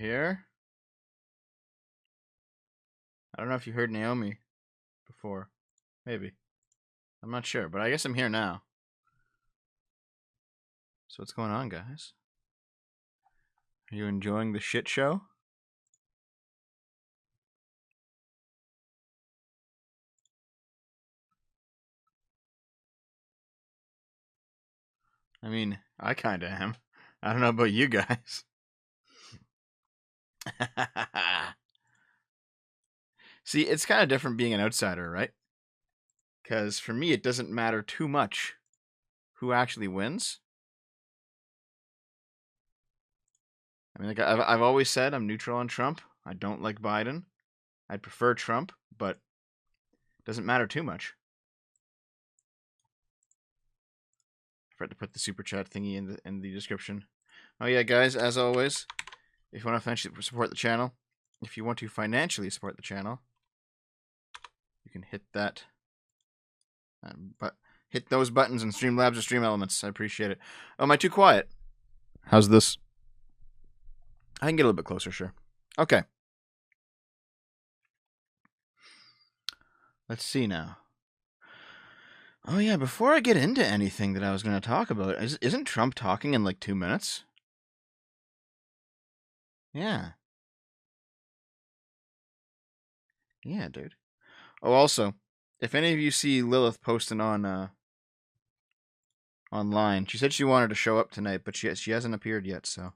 here? I don't know if you heard Naomi before. Maybe. I'm not sure, but I guess I'm here now. So what's going on, guys? Are you enjoying the shit show? I mean, I kinda am. I don't know about you guys. See, it's kind of different being an outsider, right? Because for me, it doesn't matter too much who actually wins. I mean, like I've always said, I'm neutral on Trump. I don't like Biden. I'd prefer Trump, but it doesn't matter too much. I forgot to put the super chat thingy in the description. Oh yeah, guys, as always, if you want to financially support the channel, you can hit that. But hit those buttons in Streamlabs or Stream Elements. I appreciate it. Oh, am I too quiet? How's this? I can get a little bit closer, sure. Okay. Let's see now. Oh yeah, before I get into anything that I was going to talk about, isn't Trump talking in like 2 minutes? Yeah. Yeah, dude. Oh, also, if any of you see Lilith posting on online, she said she wanted to show up tonight, but she hasn't appeared yet, so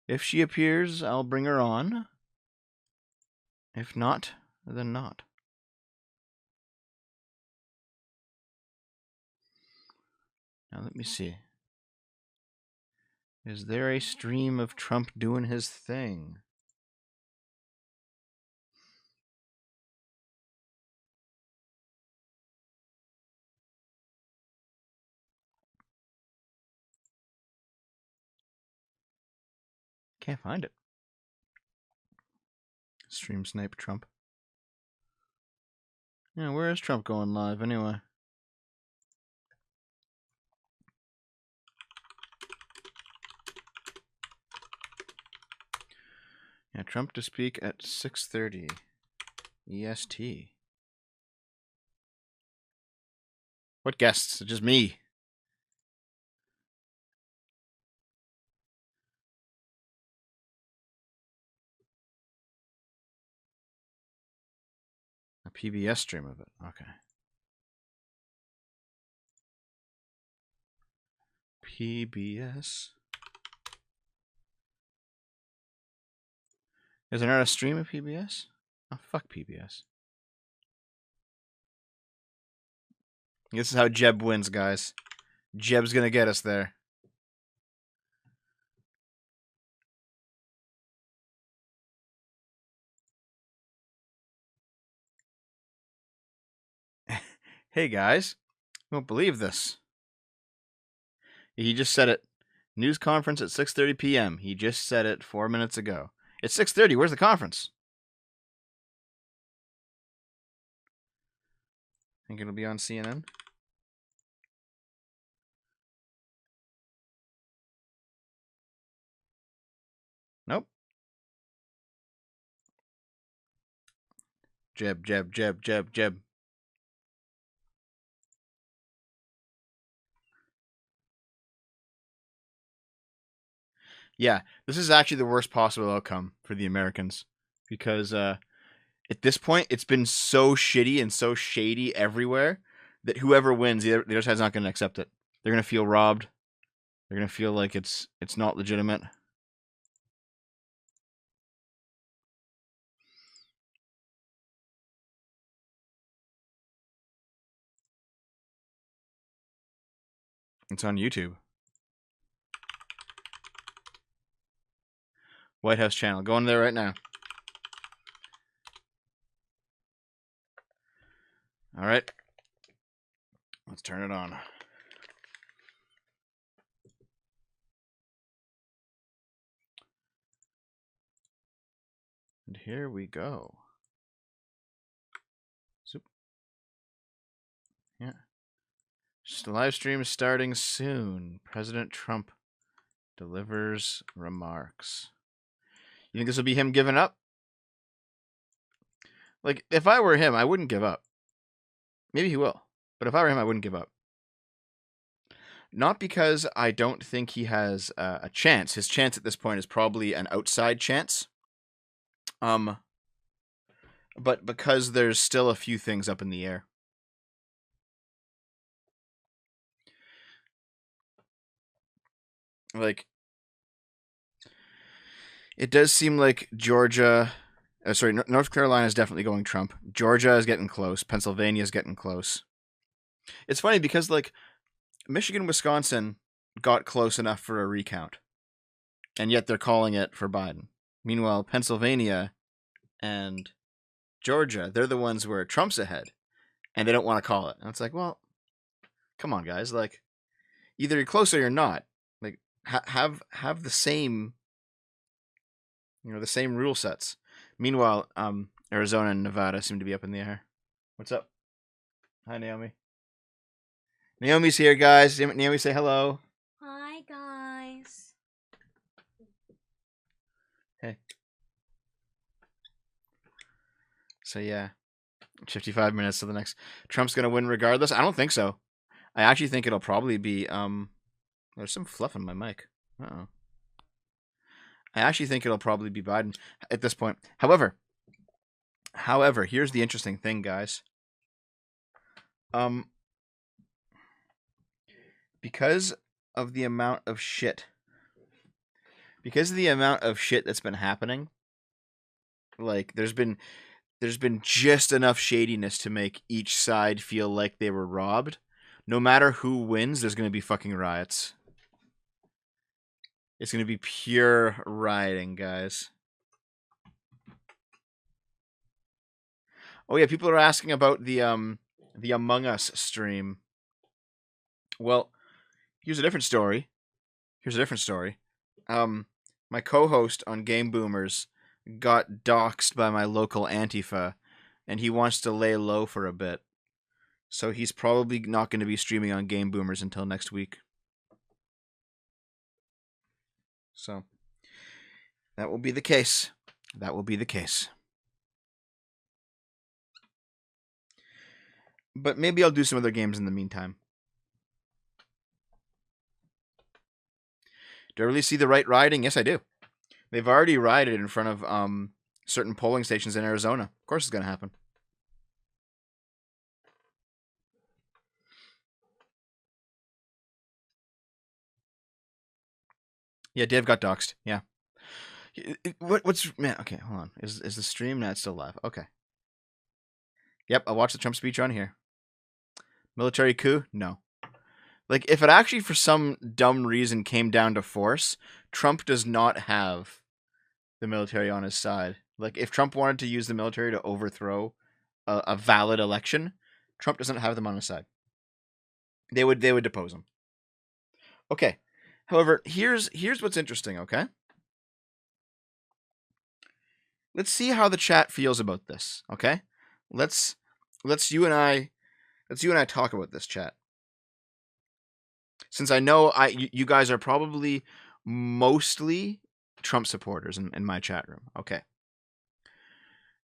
if she appears, I'll bring her on. If not, then not. Now let me see. Is there a stream of Trump doing his thing? Can't find it. Stream snipe Trump. Yeah, where is Trump going live anyway? Yeah, Trump to speak at 6:30 EST. What guests? Just me. A PBS stream of it. Okay. PBS. Is there not a stream of PBS? Oh, fuck PBS. This is how Jeb wins, guys. Jeb's gonna get us there. Hey, guys. You won't believe this. He just said it. News conference at 6:30 p.m. He just said it 4 minutes ago. It's 6:30. Where's the conference? Think it'll be on CNN? Nope. Jeb, Jeb, Jeb, Jeb, Jeb. Yeah, this is actually the worst possible outcome for the Americans because at this point it's been so shitty and so shady everywhere that whoever wins, the other side's not going to accept it. They're going to feel robbed. They're going to feel like it's not legitimate. It's on YouTube. White House channel. Go in there right now. All right. Let's turn it on. And here we go. Zoop. Yeah. Just the live stream is starting soon. President Trump delivers remarks. You think this will be him giving up? Like, if I were him, I wouldn't give up. Maybe he will. But if I were him, I wouldn't give up. Not because I don't think he has a chance. His chance at this point is probably an outside chance. But because there's still a few things up in the air. Like, it does seem like Georgia... North Carolina is definitely going Trump. Georgia is getting close. Pennsylvania is getting close. It's funny because, like, Michigan, Wisconsin got close enough for a recount. And yet they're calling it for Biden. Meanwhile, Pennsylvania and Georgia, they're the ones where Trump's ahead. And they don't want to call it. And it's like, well, come on, guys. Like, either you're close or you're not. Like, have the same, the same rule sets. Meanwhile, Arizona and Nevada seem to be up in the air. What's up? Hi, Naomi. Naomi's here, guys. Naomi, say hello. Hi, guys. Hey. So, yeah. 55 minutes to the next. Trump's going to win regardless? I don't think so. I actually think it'll probably be... There's some fluff in my mic. Uh-oh. I actually think it'll probably be Biden at this point. However, here's the interesting thing, guys. Because of the amount of shit that's been happening, like there's been just enough shadiness to make each side feel like they were robbed. No matter who wins, there's going to be fucking riots. It's going to be pure rioting, guys. Oh yeah, people are asking about the Among Us stream. Well, here's a different story. My co-host on Game Boomers got doxxed by my local Antifa, and he wants to lay low for a bit. So he's probably not going to be streaming on Game Boomers until next week. So that will be the case. But maybe I'll do some other games in the meantime. Do I really see the right rioting? Yes, I do. They've already rioted in front of certain polling stations in Arizona. Of course it's going to happen. Yeah, Dave got doxxed. Yeah. What's... Man, okay, hold on. Is the stream not still live? Okay. Yep, I watched the Trump speech on here. Military coup? No. Like, if it actually for some dumb reason came down to force, Trump does not have the military on his side. Like, if Trump wanted to use the military to overthrow a valid election, Trump doesn't have them on his side. They would depose him. Okay. However, here's what's interesting, okay? Let's see how the chat feels about this, okay? Let's you and I talk about this, chat. Since I know you guys are probably mostly Trump supporters in my chat room. Okay.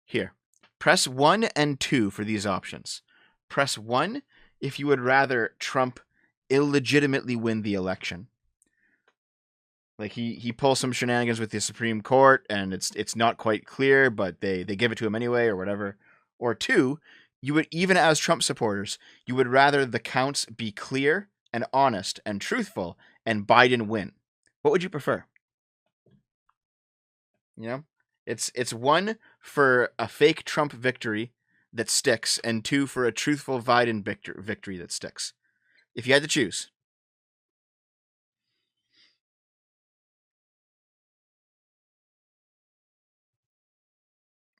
Here. Press 1 and 2 for these options. Press 1 if you would rather Trump illegitimately win the election. Like he pulls some shenanigans with the Supreme Court and it's not quite clear, but they give it to him anyway or whatever. Or 2, you would, even as Trump supporters, you would rather the counts be clear and honest and truthful and Biden win. What would you prefer? You know, it's 1 for a fake Trump victory that sticks and 2 for a truthful Biden victory that sticks. If you had to choose.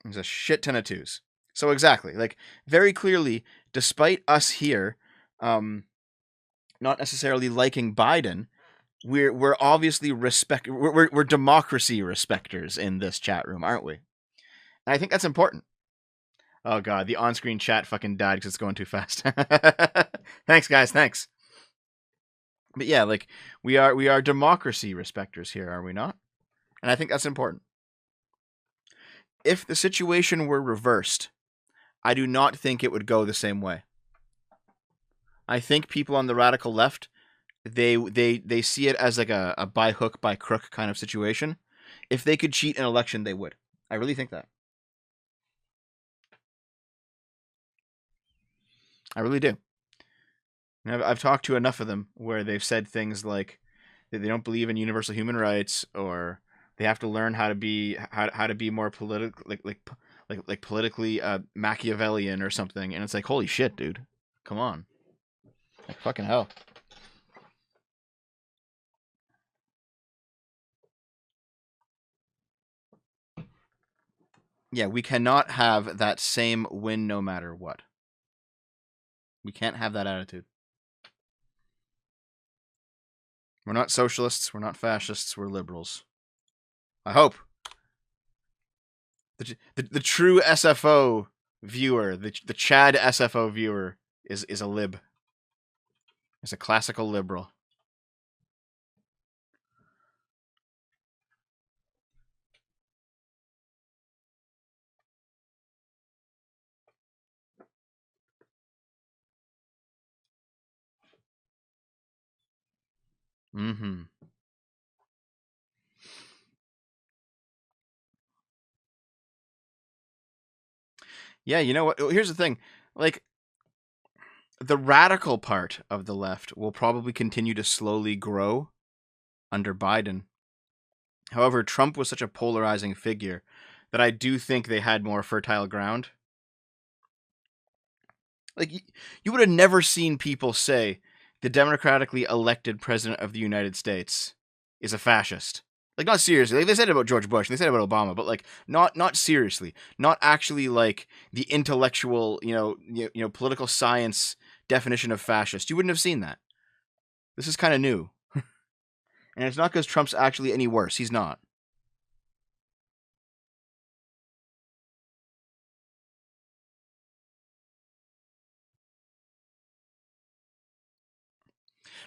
There's a shit ton of 2s. So exactly, like very clearly, despite us here, not necessarily liking Biden, we're obviously we're democracy respecters in this chat room, aren't we? And I think that's important. Oh god, the on-screen chat fucking died because it's going too fast. Thanks, guys. Thanks. But yeah, like we are democracy respecters here, are we not? And I think that's important. If the situation were reversed, I do not think it would go the same way. I think people on the radical left, they see it as like a by hook by crook kind of situation. If they could cheat an election, they would. I really think that. I really do. And I've talked to enough of them where they've said things like that they don't believe in universal human rights, or they have to learn how to be how to be more political, like politically Machiavellian or something. And it's like, holy shit, dude, come on, like fucking hell. Yeah, we cannot have that same win no matter what. We can't have that attitude. We're not socialists. We're not fascists. We're liberals. I hope. The true SFO viewer, the Chad SFO viewer, is a lib. Is a classical liberal. Mm-hmm. Yeah, you know what? Here's the thing. Like, the radical part of the left will probably continue to slowly grow under Biden. However, Trump was such a polarizing figure that I do think they had more fertile ground. Like, you would have never seen people say the democratically elected president of the United States is a fascist. Like, not seriously. Like, they said it about George Bush and they said it about Obama, but like not seriously. Not actually like the intellectual, political science definition of fascist. You wouldn't have seen that. This is kind of new. And it's not because Trump's actually any worse. He's not.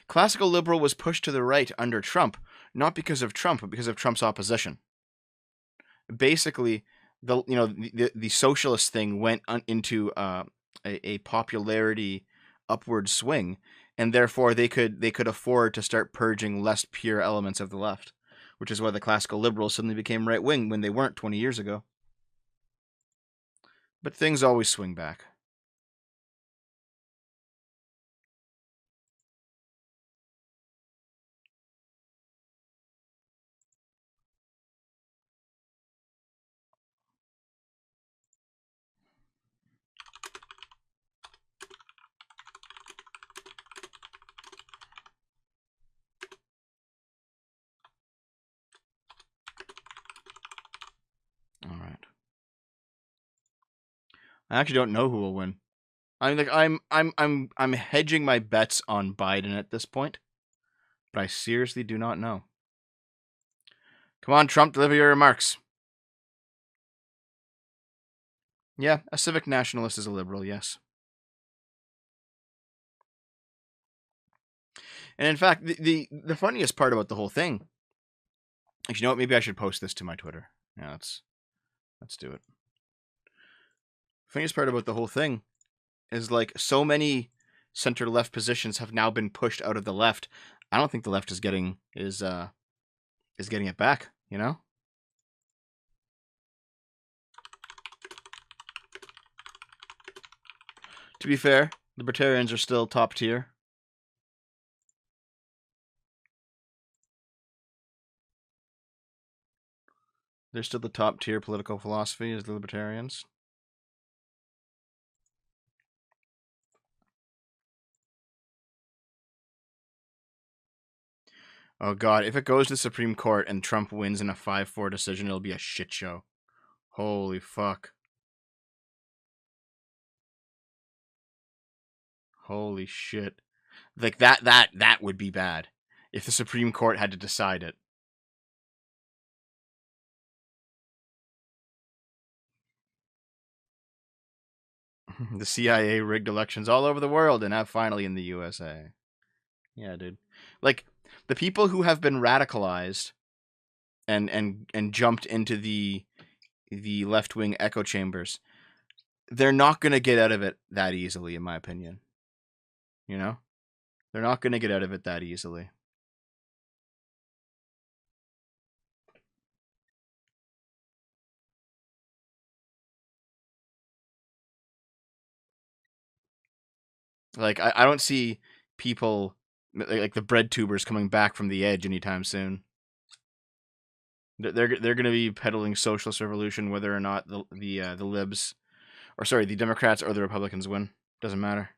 Classical liberal was pushed to the right under Trump, not because of Trump, but because of Trump's opposition. Basically, the socialist thing went into a popularity upward swing, and therefore they could afford to start purging less pure elements of the left, which is why the classical liberals suddenly became right wing when they weren't 20 years ago. But things always swing back. All right. I actually don't know who will win. I'm hedging my bets on Biden at this point, but I seriously do not know. Come on, Trump, deliver your remarks. Yeah, a civic nationalist is a liberal, yes. And in fact, the funniest part about the whole thing, actually, you know what? Maybe I should post this to my Twitter. Yeah, let's do it. Funniest part about the whole thing is like so many center left positions have now been pushed out of the left. I don't think the left is getting it back. You know. To be fair, libertarians are still top tier. They're still the top tier political philosophy as the libertarians. Oh god, if it goes to the Supreme Court and Trump wins in a 5-4 decision, it'll be a shit show. Holy fuck. Holy shit. Like that would be bad if the Supreme Court had to decide it. The CIA rigged elections all over the world and now finally in the USA. Yeah, dude. Like the people who have been radicalized and jumped into the the left-wing echo chambers, they're not going to get out of it that easily, in my opinion. You know? They're not going to get out of it that easily. Like, I don't see people, like the bread tubers, coming back from the edge anytime soon. They're going to be peddling socialist revolution whether or not the libs, or sorry, the Democrats or the Republicans win. Doesn't matter.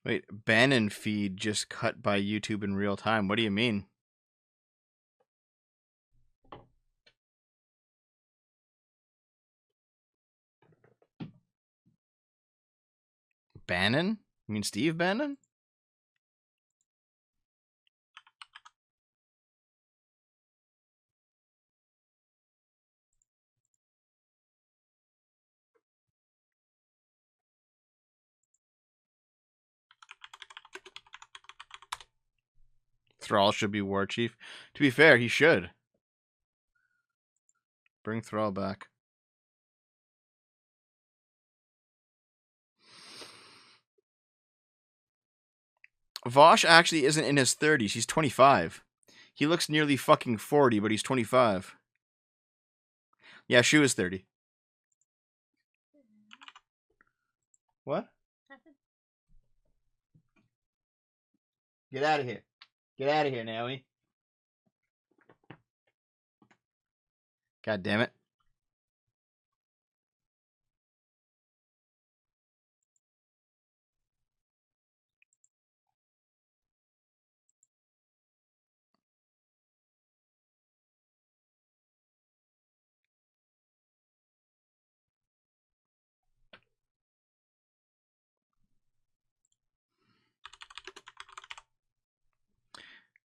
Wait, Bannon feed just cut by YouTube in real time. What do you mean? Bannon? You mean Steve Bannon? Thrall should be war chief. To be fair, he should. Bring Thrall back. Vosh actually isn't in his 30s. He's 25. He looks nearly fucking 40, but he's 25. Yeah, Shu is 30. What? Get out of here. Get out of here, Naomi. God damn it.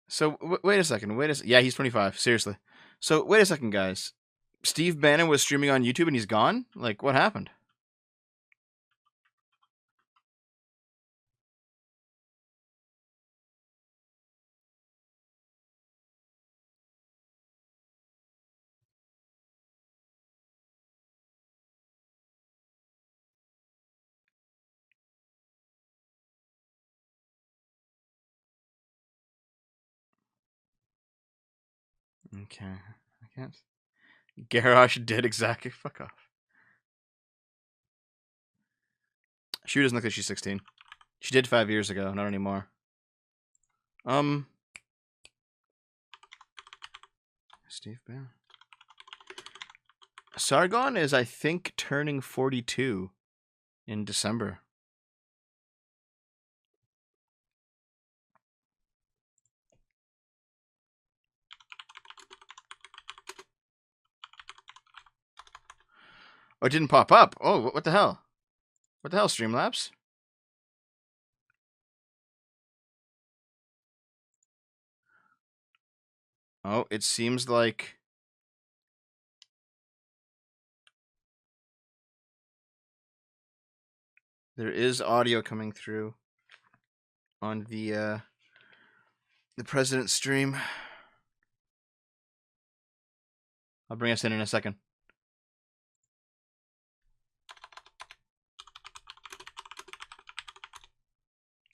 So, wait a second. Yeah, he's 25. Seriously. So, wait a second, guys. Steve Bannon was streaming on YouTube and he's gone? Like, what happened? Okay. I can't. Garrosh did exactly. Fuck off. She doesn't look like she's 16. She did 5 years ago, not anymore. Steve Bannon. Sargon is, I think, turning 42 in December. Oh, it didn't pop up. Oh, what the hell? What the hell, Streamlabs? Oh, it seems like there is audio coming through on the president's stream. I'll bring us in a second.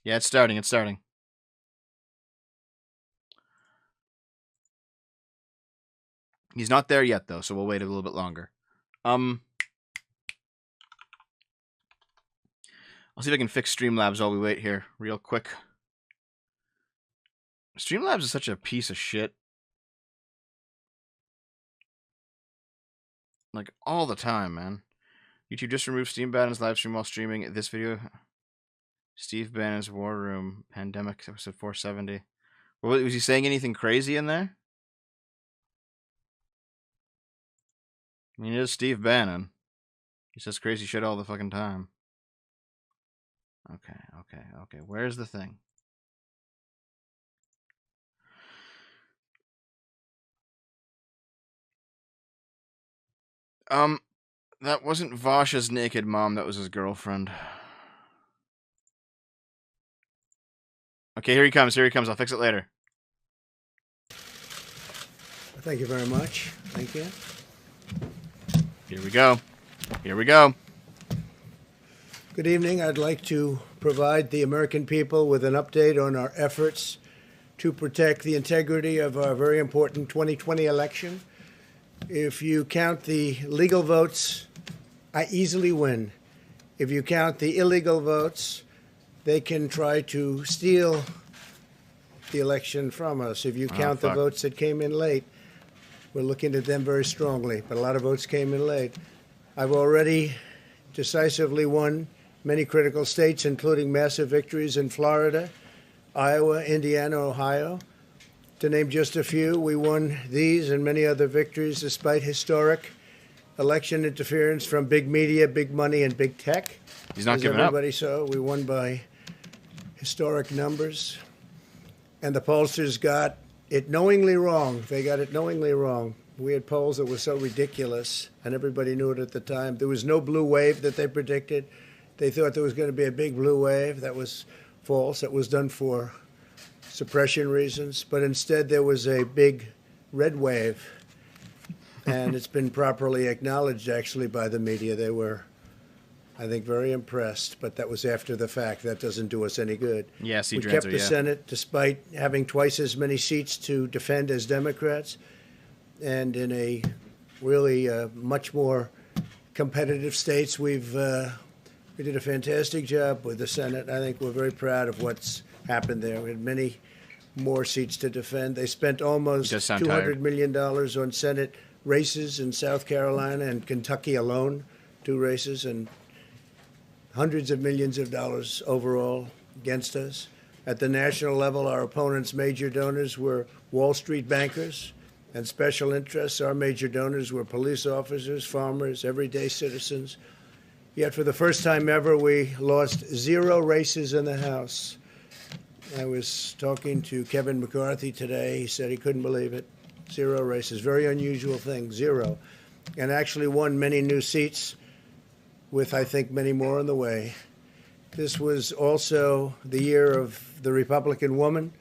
Yeah, it's starting. It's starting. He's not there yet, though, so we'll wait a little bit longer. I'll see if I can fix Streamlabs while we wait here, real quick. Streamlabs is such a piece of shit. Like, all the time, man. YouTube just removed Steve Bannon's live stream while streaming this video. Steve Bannon's War Room Pandemic, episode 470. Was he saying anything crazy in there? I mean, it is Steve Bannon. He says crazy shit all the fucking time. Okay. Where's the thing? That wasn't Vash's naked mom. That was his girlfriend. Okay, here he comes. I'll fix it later. Thank you very much. Thank you. Here we go. Good evening. I'd like to provide the American people with an update on our efforts to protect the integrity of our very important 2020 election. If you count the legal votes, I easily win. If you count the illegal votes, they can try to steal the election from us. If you count the votes that came in late, we're looking at them very strongly, but a lot of votes came in late. I've already decisively won many critical states, including massive victories in Florida, Iowa, Indiana, Ohio. To name just a few, we won these and many other victories despite historic election interference from big media, big money, and big tech. He's not giving up. As everybody saw, we won by historic numbers. And the pollsters got it knowingly wrong. They got it knowingly wrong. We had polls that were so ridiculous, and everybody knew it at the time. There was no blue wave that they predicted. They thought there was going to be a big blue wave. That was false. That was done for suppression reasons. But instead, there was a big red wave. And it's been properly acknowledged, actually, by the media. They were, I think, very impressed. But that was after the fact. That doesn't do us any good. Yeah, we kept the Senate, despite having twice as many seats to defend as Democrats, and in a really much more competitive states. We did a fantastic job with the Senate. I think we're very proud of what's happened there. We had many more seats to defend. They spent almost $200 million on Senate races in South Carolina and Kentucky alone, 2 races, and hundreds of millions of dollars overall against us. At the national level, our opponents' major donors were Wall Street bankers and special interests. Our major donors were police officers, farmers, everyday citizens. Yet for the first time ever, we lost 0 races in the House. I was talking to Kevin McCarthy today. He said he couldn't believe it. 0 races. Very unusual thing, 0. And actually won many new seats with, I think, many more on the way. This was also the year of the Republican woman.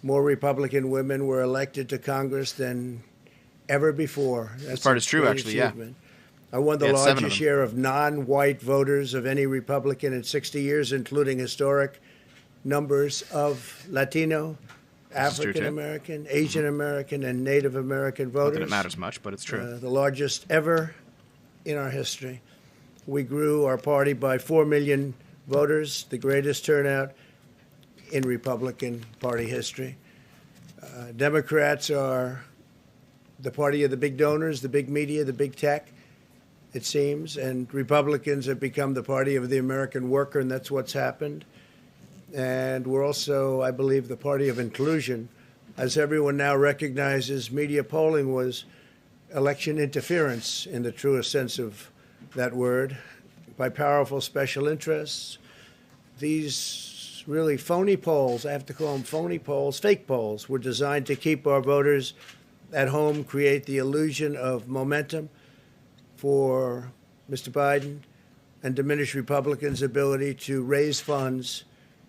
More Republican women were elected to Congress than ever before. This part is true, actually, yeah. I won the largest share of non-white voters of any Republican in 60 years, including historic numbers of Latino, African American, Asian American, and Native American voters. Not that it matters much, but it's true. The largest ever in our history. We grew our party by 4 million voters, the greatest turnout in Republican Party history. Democrats are the party of the big donors, the big media, the big tech, it seems, and Republicans have become the party of the American worker, and that's what's happened. And we're also, I believe, the party of inclusion. As everyone now recognizes, media polling was election interference in the truest sense of that word by powerful special interests. These really phony polls, I have to call them phony polls, fake polls, were designed to keep our voters at home, create the illusion of momentum for Mr. Biden, and diminish Republicans' ability to raise funds.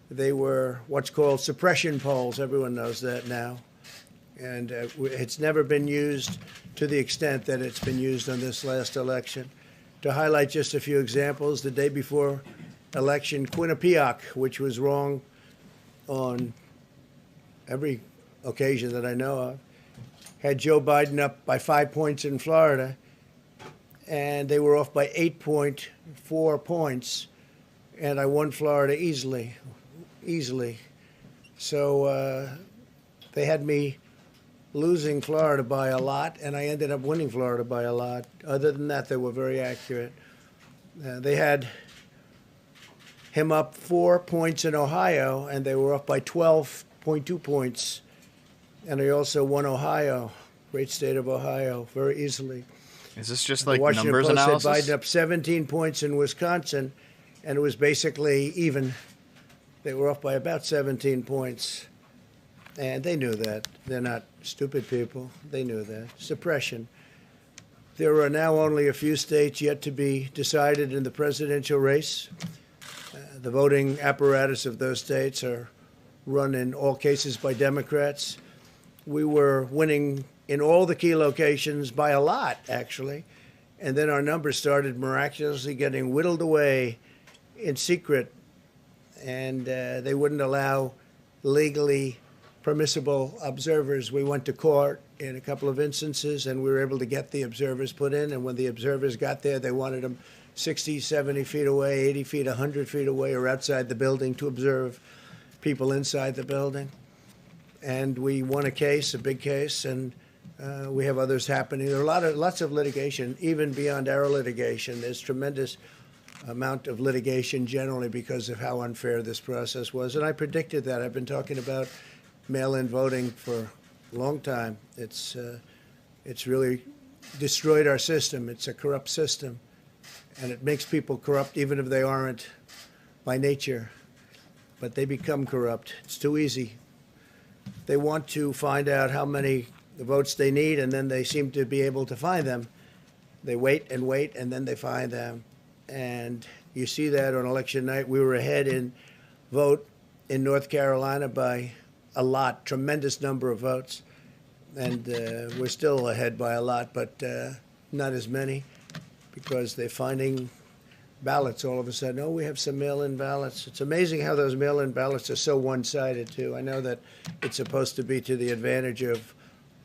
They were what's called suppression polls. Everyone knows that now. And it's never been used to the extent that it's been used on this last election. To highlight just a few examples, the day before election, Quinnipiac, which was wrong on every occasion that I know of, had Joe Biden up by 5 points in Florida, and they were off by 8.4 points, and I won Florida easily. So they had me losing Florida by a lot, and I ended up winning Florida by a lot. Other than that, they were very accurate. They had him up 4 points in Ohio, and they were up by 12.2 points. And I also won Ohio, great state of Ohio, very easily. Is this just like Washington numbers Post analysis? had Biden up 17 points in Wisconsin, and it was basically even. They were off by about 17 points, and they knew that. They're not stupid people. They knew that. Suppression. There are now only a few states yet to be decided in the presidential race. The voting apparatus of those states are run in all cases by Democrats. We were winning in all the key locations by a lot, actually. And then our numbers started miraculously getting whittled away in secret. And they wouldn't allow legally permissible observers. We went to court in a couple of instances, and we were able to get the observers put in. And when the observers got there, they wanted them 60, 70 feet away, 80 feet, 100 feet away, or outside the building to observe people inside the building. And we won a case, a big case, and we have others happening. There are lots of litigation, even beyond our litigation. There's tremendous amount of litigation generally because of how unfair this process was. And I predicted that. I've been talking about mail-in voting for a long time. It's really destroyed our system. It's a corrupt system. And it makes people corrupt even if they aren't by nature. But they become corrupt. It's too easy. They want to find out how many votes they need, and then they seem to be able to find them. They wait, and then they find them. And you see that on election night. We were ahead in vote in North Carolina by a lot, tremendous number of votes. And we're still ahead by a lot, but not as many because they're finding ballots all of a sudden. Oh, we have some mail-in ballots. It's amazing how those mail-in ballots are so one-sided, too. I know that it's supposed to be to the advantage of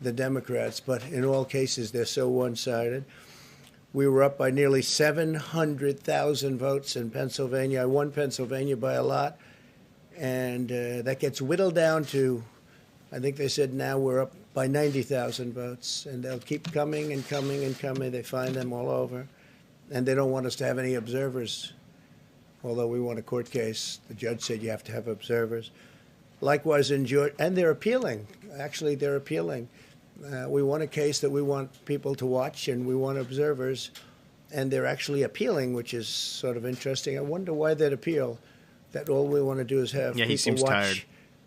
the Democrats, but in all cases, they're so one-sided. We were up by nearly 700,000 votes in Pennsylvania. I won Pennsylvania by a lot, and that gets whittled down to, I think they said now we're up by 90,000 votes, and they'll keep coming and coming and coming. They find them all over, and they don't want us to have any observers, although we won a court case. The judge said you have to have observers. Likewise in Georgia, and they're appealing. Actually, they're appealing. We won a case that we want people to watch, and we want observers, and they're actually appealing, which is sort of interesting. I wonder why they'd appeal. That all we want to do is have he people seems watch tired.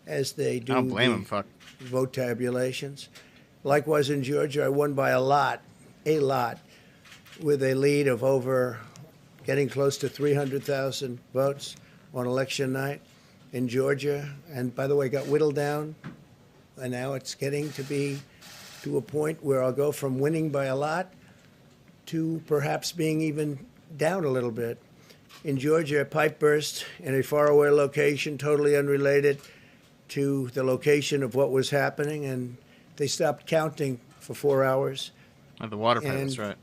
as they do I don't blame him. Fuck. vote tabulations. Likewise in Georgia, I won by a lot, with a lead of over getting close to 300,000 votes on election night in Georgia. And by the way, got whittled down, and now it's getting to be to a point where I'll go from winning by a lot to perhaps being even down a little bit. In Georgia, a pipe burst in a faraway location, totally unrelated to the location of what was happening, and they stopped counting for 4 hours. Oh, the water pipe, And that's right.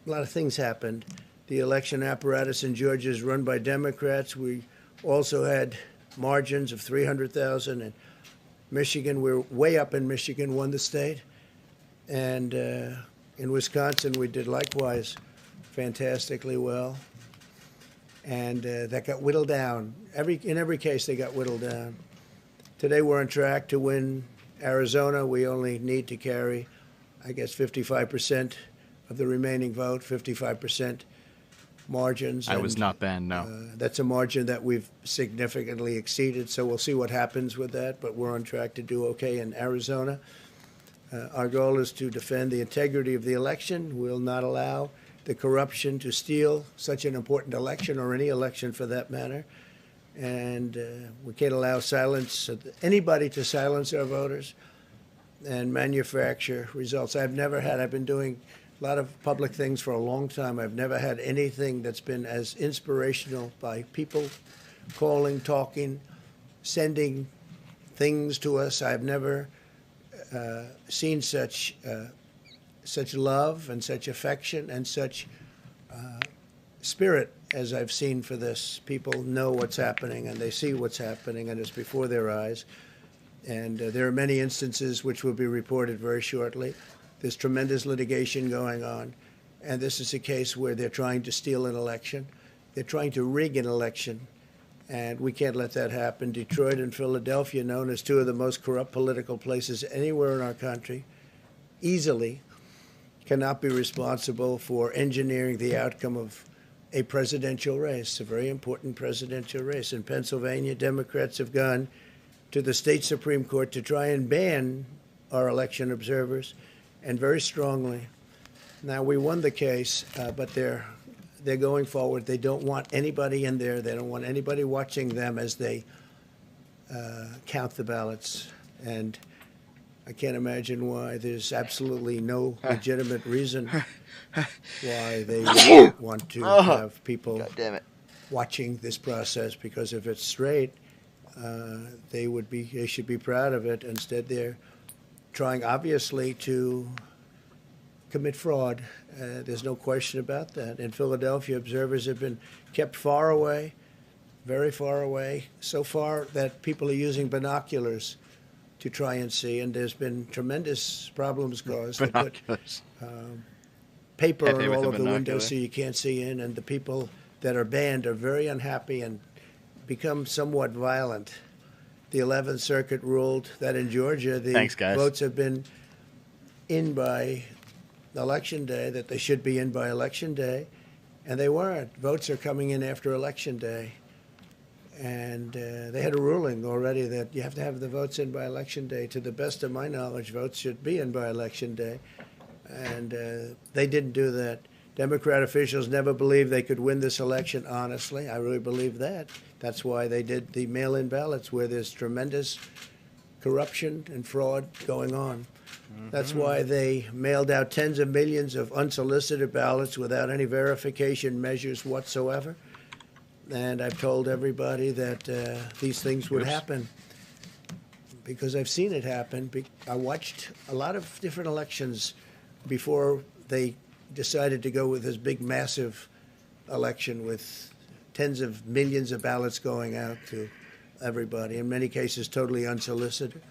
A lot of things happened. The election apparatus in Georgia is run by Democrats. We also had margins of 300,000. In Michigan, we're way up in Michigan, won the state. And in Wisconsin, we did likewise fantastically well. And that got whittled down. In every case, they got whittled down. Today, we're on track to win Arizona. We only need to carry, I guess, 55% of the remaining vote, 55% margins. I was not banned, no. That's a margin that we've significantly exceeded, so we'll see what happens with that, but we're on track to do okay in Arizona. Our goal is to defend the integrity of the election. We'll not allow the corruption to steal such an important election, or any election for that matter. And we can't allow anybody to silence our voters and manufacture results. I've been doing a lot of public things for a long time. I've never had anything that's been as inspirational, by people calling, talking, sending things to us. I've never seen such love and such affection and such spirit as I've seen for this. People know what's happening, and they see what's happening, and it's before their eyes. And there are many instances which will be reported very shortly. There's tremendous litigation going on, and this is a case where they're trying to steal an election. They're trying to rig an election, and we can't let that happen. Detroit and Philadelphia, known as two of the most corrupt political places anywhere in our country, easily cannot be responsible for engineering the outcome of a presidential race, a very important presidential race. In Pennsylvania, Democrats have gone to the state Supreme Court to try and ban our election observers, and very strongly. Now, we won the case, but they're going forward. They don't want anybody in there. They don't want anybody watching them as they count the ballots. And I can't imagine why. There's absolutely no legitimate reason why they would want to have people watching this process, because if it's straight, they should be proud of it. Instead, they're trying, obviously, to commit fraud. There's no question about that. In Philadelphia, observers have been kept far away, very far away, so far that people are using binoculars to try and see, and there's been tremendous problems caused. Binoculars. They put paper Pepe on with all the of the binocular. windows so you can't see in, and the people that are banned are very unhappy and become somewhat violent. The 11th Circuit ruled that in Georgia the Thanks, guys. votes have been in by Election Day, that they should be in by Election Day, and they weren't. Votes are coming in after Election Day. And they had a ruling already that you have to have the votes in by Election Day. To the best of my knowledge, votes should be in by Election Day. And they didn't do that. Democrat officials never believed they could win this election honestly. I really believe that. That's why they did the mail-in ballots, where there's tremendous corruption and fraud going on. That's why they mailed out tens of millions of unsolicited ballots without any verification measures whatsoever. And I've told everybody that these things would happen because I've seen it happen. I watched a lot of different elections before they decided to go with this big, massive election with tens of millions of ballots going out to everybody, in many cases totally unsolicited.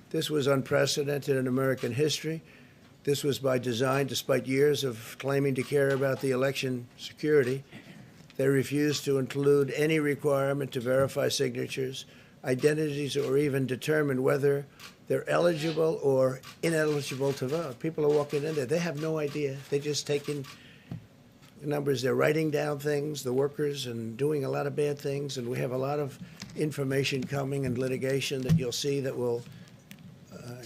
This was unprecedented in American history. This was by design, despite years of claiming to care about the election security. They refused to include any requirement to verify signatures, identities, or even determine whether they're eligible or ineligible to vote. People are walking in there. They have no idea. They're just taking numbers. They're writing down things, the workers, and doing a lot of bad things. And we have a lot of information coming and litigation that you'll see that will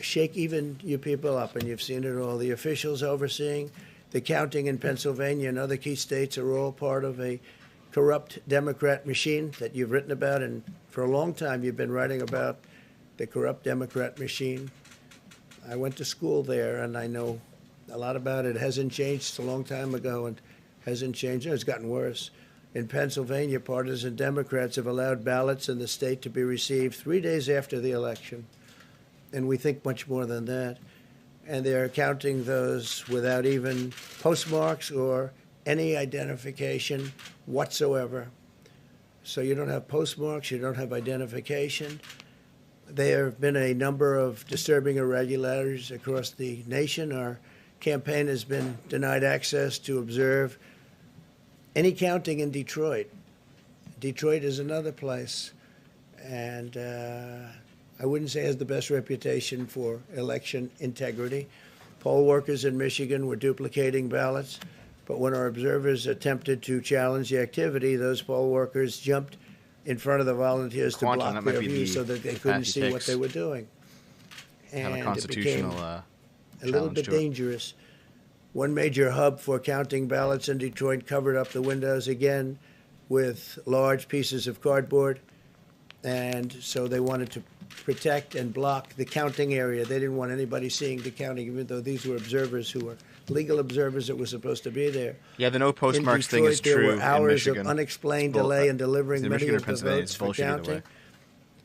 shake even you people up. And you've seen it all. The officials overseeing the counting in Pennsylvania and other key states are all part of a corrupt Democrat machine that you've written about, and for a long time you've been writing about the corrupt Democrat machine. I went to school there, and I know a lot about it. It hasn't changed. It's a long time ago, and hasn't changed. It's gotten worse. In Pennsylvania, partisan Democrats have allowed ballots in the state to be received 3 days after the election, and we think much more than that. And they're counting those without even postmarks or any identification whatsoever. So you don't have postmarks, you don't have identification. There have been a number of disturbing irregularities across the nation. Our campaign has been denied access to observe any counting in Detroit. Detroit is another place, and I wouldn't say it has the best reputation for election integrity. Poll workers in Michigan were duplicating ballots, but when our observers attempted to challenge the activity, those poll workers jumped in front of the volunteers to Quantum, block that might their be view the so that they couldn't path he see what takes. they were doing. Have a And constitutional it became a little challenge bit to it. dangerous. One major hub for counting ballots in Detroit covered up the windows again with large pieces of cardboard, and so they wanted to protect and block the counting area. They didn't want anybody seeing the counting, even though these were observers who were legal observers that were supposed to be there. Yeah, the no postmarks in thing Detroit, is there true were in hours of Michigan. unexplained Well, delay in delivering in many Michigan or of the Pennsylvania, votes it's for bullshit either counting. way.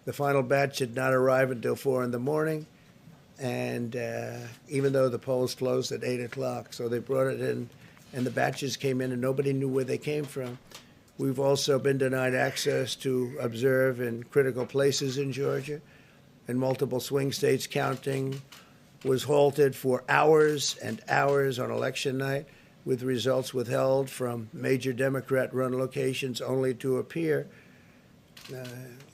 The final batch did not arrive until 4 in the morning, and even though the polls closed at 8 o'clock, so they brought it in, and the batches came in, and nobody knew where they came from. We've also been denied access to observe in critical places in Georgia. In multiple swing states, counting was halted for hours and hours on election night, with results withheld from major Democrat-run locations only to appear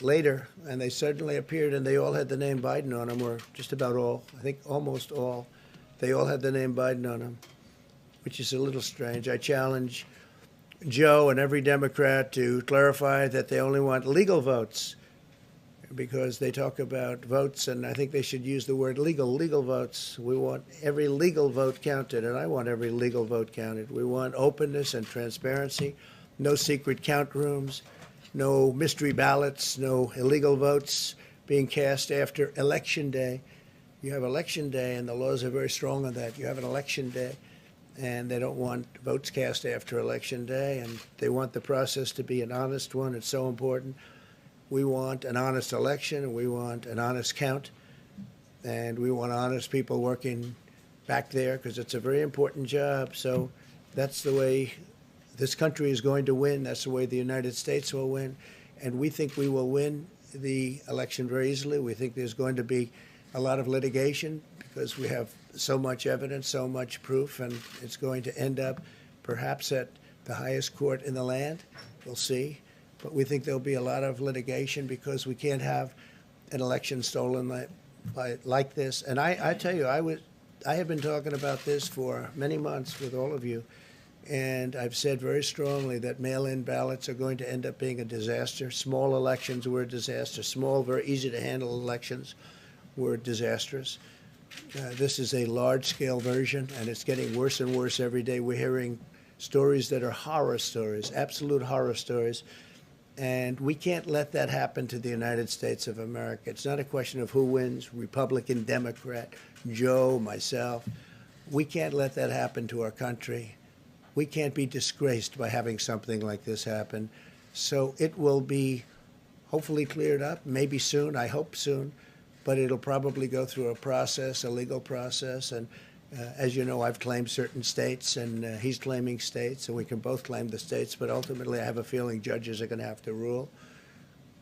later. And they suddenly appeared, and they all had the name Biden on them, or just about all. I think almost all. They all had the name Biden on them, which is a little strange. I challenge Joe and every Democrat to clarify that they only want legal votes, because they talk about votes, and I think they should use the word legal votes. We want every legal vote counted, and I want every legal vote counted. We want openness and transparency, no secret count rooms, no mystery ballots, no illegal votes being cast after Election Day. You have Election Day, and the laws are very strong on that. You have an Election Day, and they don't want votes cast after Election Day, and they want the process to be an honest one. It's so important. We want an honest election, and we want an honest count, and we want honest people working back there, because it's a very important job. So that's the way this country is going to win. That's the way the United States will win. And we think we will win the election very easily. We think there's going to be a lot of litigation because we have so much evidence, so much proof, and it's going to end up perhaps at the highest court in the land. We'll see. But we think there'll be a lot of litigation because we can't have an election stolen like this. And I tell you, I have been talking about this for many months with all of you, and I've said very strongly that mail-in ballots are going to end up being a disaster. Small elections were a disaster. Small, very easy to handle elections were disastrous. This is a large-scale version, and it's getting worse and worse every day. We're hearing stories that are horror stories, absolute horror stories. And we can't let that happen to the United States of America. It's not a question of who wins, Republican, Democrat, Joe, myself. We can't let that happen to our country. We can't be disgraced by having something like this happen. So it will be hopefully cleared up, maybe soon, I hope soon, but it'll probably go through a process, a legal process. And as you know, I've claimed certain states, and he's claiming states, and we can both claim the states, but ultimately I have a feeling judges are going to have to rule.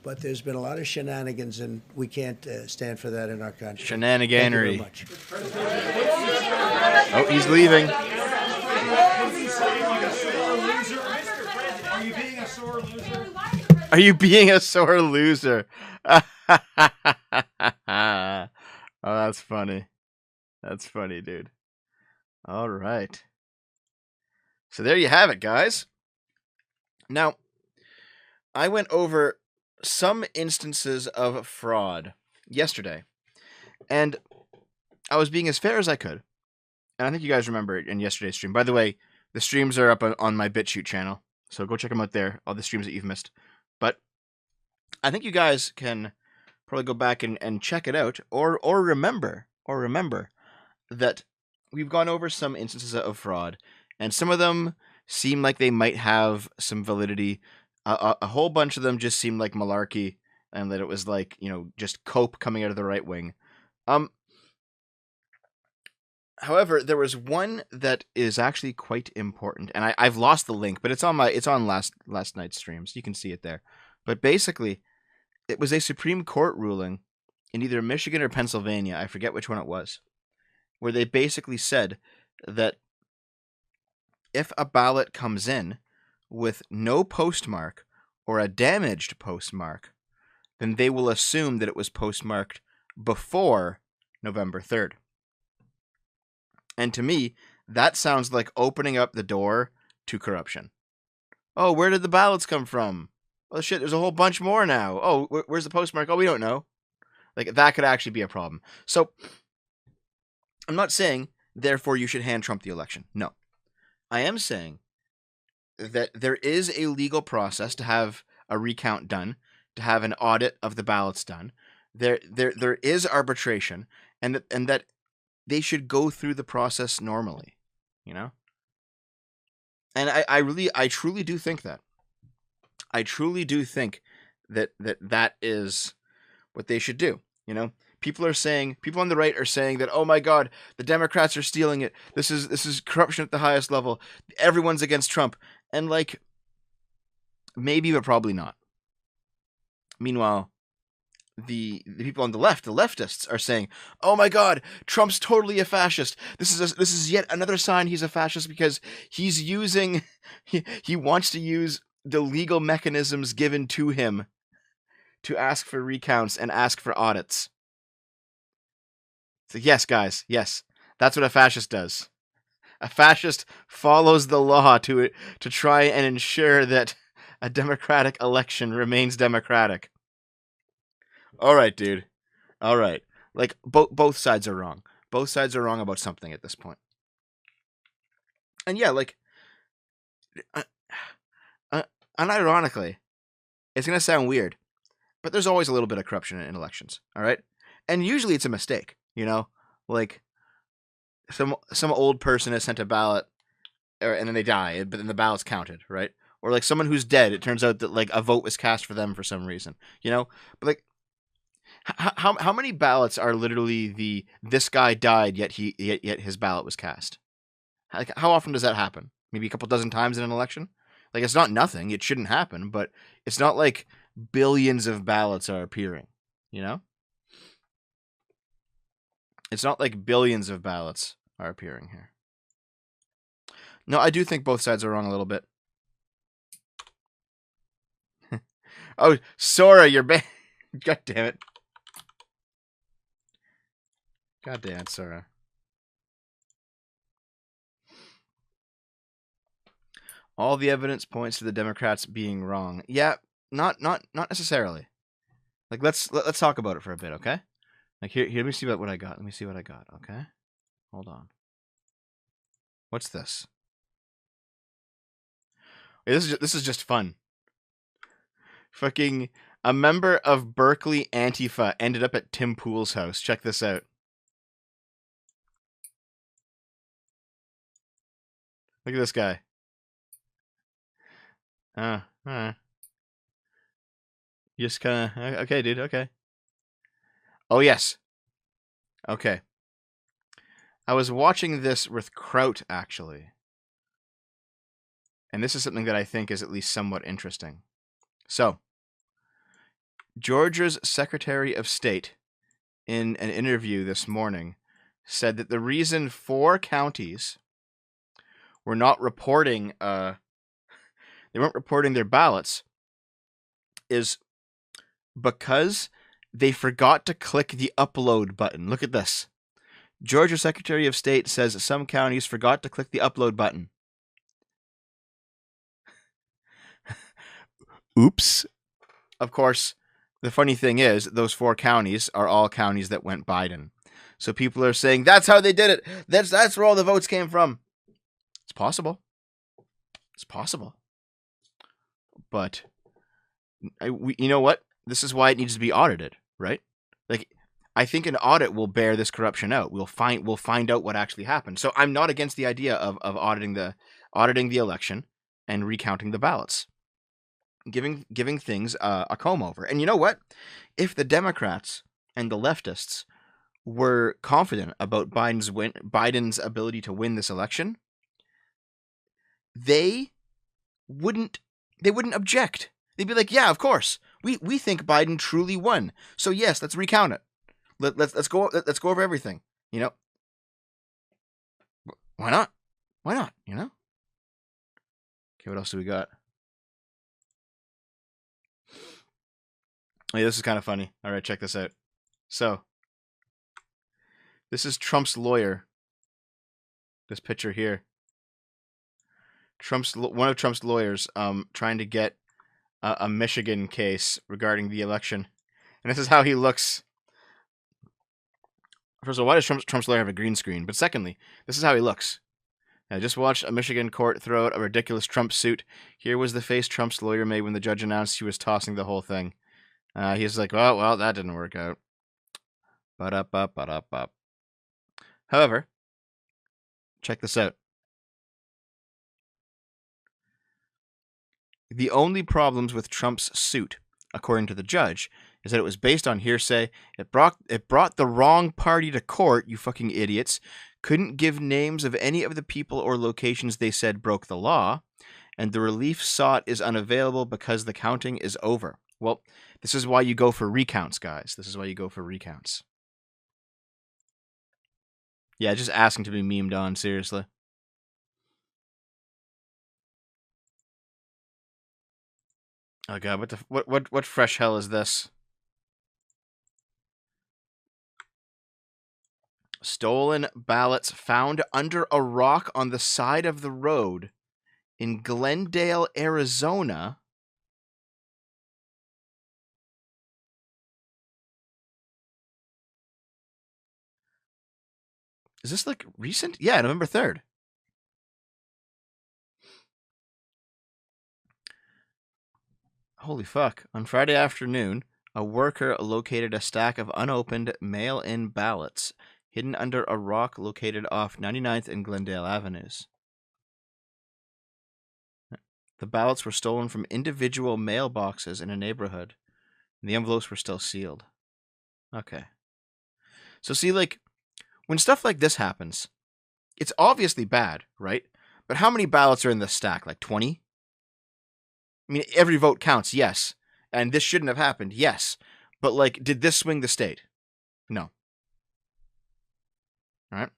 But there's been a lot of shenanigans, and we can't stand for that in our country. Shenaniganery. Thank you very much. Oh, he's leaving. Are you being a sore loser? Are you being a sore loser? Oh, that's funny. That's funny, dude. All right. So there you have it, guys. Now, I went over some instances of fraud yesterday, and I was being as fair as I could. And I think you guys remember it in yesterday's stream. By the way, the streams are up on my BitChute channel, so go check them out there, all the streams that you've missed. But I think you guys can probably go back and check it out, or remember that we've gone over some instances of fraud, and some of them seem like they might have some validity. A whole bunch of them just seemed like malarkey, and that it was like, just cope coming out of the right wing. However, there was one that is actually quite important, and I've lost the link, but it's on last night's stream, so you can see it there. But basically, it was a Supreme Court ruling in either Michigan or Pennsylvania, I forget which one it was, where they basically said that if a ballot comes in with no postmark or a damaged postmark, then they will assume that it was postmarked before November 3rd. And to me, that sounds like opening up the door to corruption. Oh, where did the ballots come from? Oh, shit, there's a whole bunch more now. Oh, where's the postmark? Oh, we don't know. Like, that could actually be a problem. So, I'm not saying, therefore, you should hand Trump the election. No. I am saying that there is a legal process to have a recount done, to have an audit of the ballots done. There is arbitration, and that they should go through the process normally, And I truly do think that. I truly do think that is what they should do. People on the right are saying that, oh my God, the Democrats are stealing it. This is corruption at the highest level. Everyone's against Trump. And maybe, but probably not. Meanwhile, the people on the left, the leftists, are saying, "Oh my God, Trump's totally a fascist. This is yet another sign he's a fascist because he's using he wants to use the legal mechanisms given to him to ask for recounts and ask for audits." So yes, guys, yes, that's what a fascist does. A fascist follows the law to try and ensure that a democratic election remains democratic. All right, dude. All right. Like both sides are wrong. Both sides are wrong about something at this point. And yeah, like uh, unironically, it's gonna sound weird, but there's always a little bit of corruption in elections. All right, and usually it's a mistake. You know, like some old person has sent a ballot, and then they die, but then the ballot's counted, right? Or like someone who's dead, it turns out that like a vote was cast for them for some reason. You know, but like how many ballots are literally this guy died yet his ballot was cast? Like how often does that happen? Maybe a couple dozen times in an election. Like it's not nothing. It shouldn't happen, but it's not like billions of ballots are appearing. You know, it's not like billions of ballots are appearing here. No, I do think both sides are wrong a little bit. Oh, Sora, you're banned. God damn it. God damn it, Sora. All the evidence points to the Democrats being wrong. Yeah, not necessarily. Like let's talk about it for a bit, okay? Like here let me see what I got. Let me see what I got, okay? Hold on. What's this? Hey, this is just fun. Fucking a member of Berkeley Antifa ended up at Tim Pool's house. Check this out. Look at this guy. Just kind of okay, dude. Okay. Oh yes. Okay. I was watching this with Kraut actually, and this is something that I think is at least somewhat interesting. So, Georgia's Secretary of State, in an interview this morning, said that the reason 4 counties were not reporting, they weren't reporting their ballots, is because they forgot to click the upload button. Look at this. Georgia Secretary of State says some counties forgot to click the upload button. Oops. Of course, the funny thing is, those 4 counties are all counties that went Biden. So people are saying, that's how they did it. That's where all the votes came from. It's possible. It's possible. But, you know what? This is why it needs to be audited, right? Like, I think an audit will bear this corruption out. We'll find out what actually happened. So I'm not against the idea of auditing the election and recounting the ballots, giving things a comb over. And you know what? If the Democrats and the leftists were confident about Biden's ability to win this election, they wouldn't object. They'd be like, yeah, of course. We think Biden truly won. So yes, let's recount it. Let's go over everything. You know, why not? Why not? You know. Okay, what else do we got? Oh, yeah, this is kind of funny. All right, check this out. So, this is Trump's lawyer. This picture here. One of Trump's lawyers, trying to get a Michigan case regarding the election, and this is how he looks. First of all, why does Trump's lawyer have a green screen? But secondly, this is how he looks. I just watched a Michigan court throw out a ridiculous Trump suit. Here was the face Trump's lawyer made when the judge announced he was tossing the whole thing. He's like, well, that didn't work out. Ba-da-ba-ba-da-ba. However, check this out. The only problems with Trump's suit, according to the judge, is that it was based on hearsay. It brought the wrong party to court, you fucking idiots. Couldn't give names of any of the people or locations they said broke the law, and the relief sought is unavailable because the counting is over. Well, this is why you go for recounts, guys. This is why you go for recounts. Yeah, just asking to be memed on, seriously. Oh god, what fresh hell is this? Stolen ballots found under a rock on the side of the road in Glendale, Arizona. Is this like recent? Yeah, November 3rd. Holy fuck. On Friday afternoon, a worker located a stack of unopened mail-in ballots hidden under a rock located off 99th and Glendale Avenues. The ballots were stolen from individual mailboxes in a neighborhood, and the envelopes were still sealed. Okay. So see, like, when stuff like this happens, it's obviously bad, right? But how many ballots are in the stack? Like 20? I mean, every vote counts, yes. And this shouldn't have happened, yes. But, like, did this swing the state? No. All right?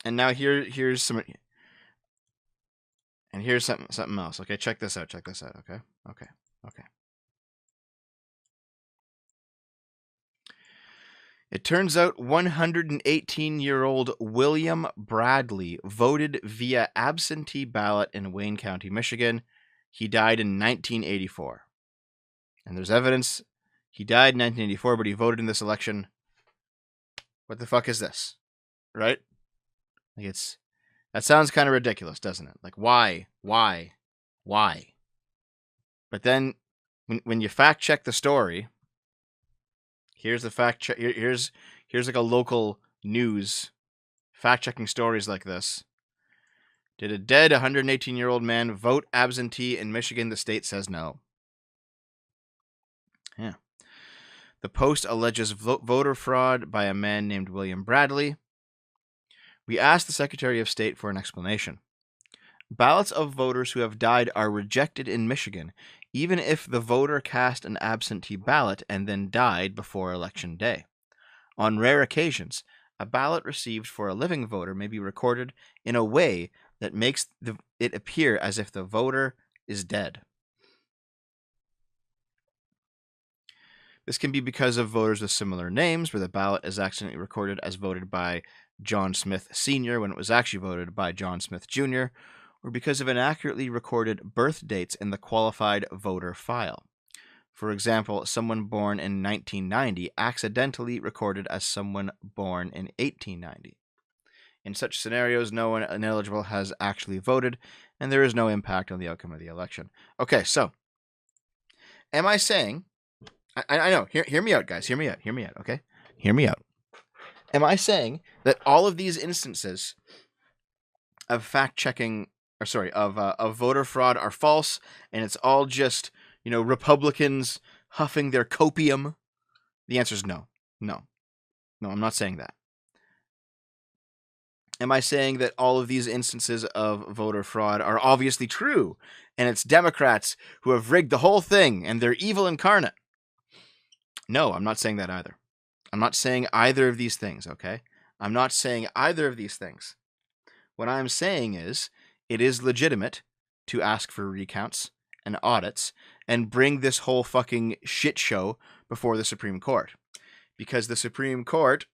And now here's something else. Okay, check this out. Okay. It turns out 118-year-old William Bradley voted via absentee ballot in Wayne County, Michigan. He died in 1984. And there's evidence he died in 1984, but he voted in this election. What the fuck is this? Right? Like, that sounds kind of ridiculous, doesn't it? Like, why? But then when you fact check the story, here's the fact check. Here's like a local news fact checking stories like this. Did a dead 118-year-old man vote absentee in Michigan? The state says no. Yeah. The Post alleges voter fraud by a man named William Bradley. We asked the Secretary of State for an explanation. Ballots of voters who have died are rejected in Michigan, even if the voter cast an absentee ballot and then died before Election Day. On rare occasions, a ballot received for a living voter may be recorded in a way that makes it appear as if the voter is dead. This can be because of voters with similar names, where the ballot is accidentally recorded as voted by John Smith Sr. when it was actually voted by John Smith Jr., or because of inaccurately recorded birth dates in the qualified voter file. For example, someone born in 1990 accidentally recorded as someone born in 1890. In such scenarios, no one ineligible has actually voted, and there is no impact on the outcome of the election. Okay, so, am I saying... I know, hear me out, guys, hear me out, okay? Hear me out. Am I saying that all of these instances of fact-checking, of voter fraud are false, and it's all just, Republicans huffing their copium? The answer is no. No, I'm not saying that. Am I saying that all of these instances of voter fraud are obviously true, and it's Democrats who have rigged the whole thing, and they're evil incarnate? No, I'm not saying that either. I'm not saying either of these things, okay? I'm not saying either of these things. What I'm saying is, it is legitimate to ask for recounts and audits and bring this whole fucking shit show before the Supreme Court. Because the Supreme Court,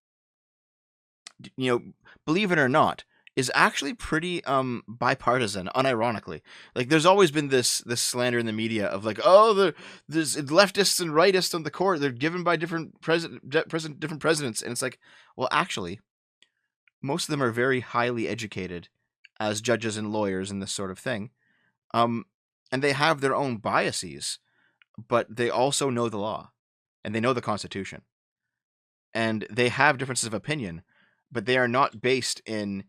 believe it or not, is actually pretty bipartisan, unironically. Like, there's always been this slander in the media of like, oh, there's leftists and rightists on the court. They're given by different presidents, and it's like, well, actually, most of them are very highly educated as judges and lawyers and this sort of thing, and they have their own biases, but they also know the law, and they know the Constitution, and they have differences of opinion, but they are not based in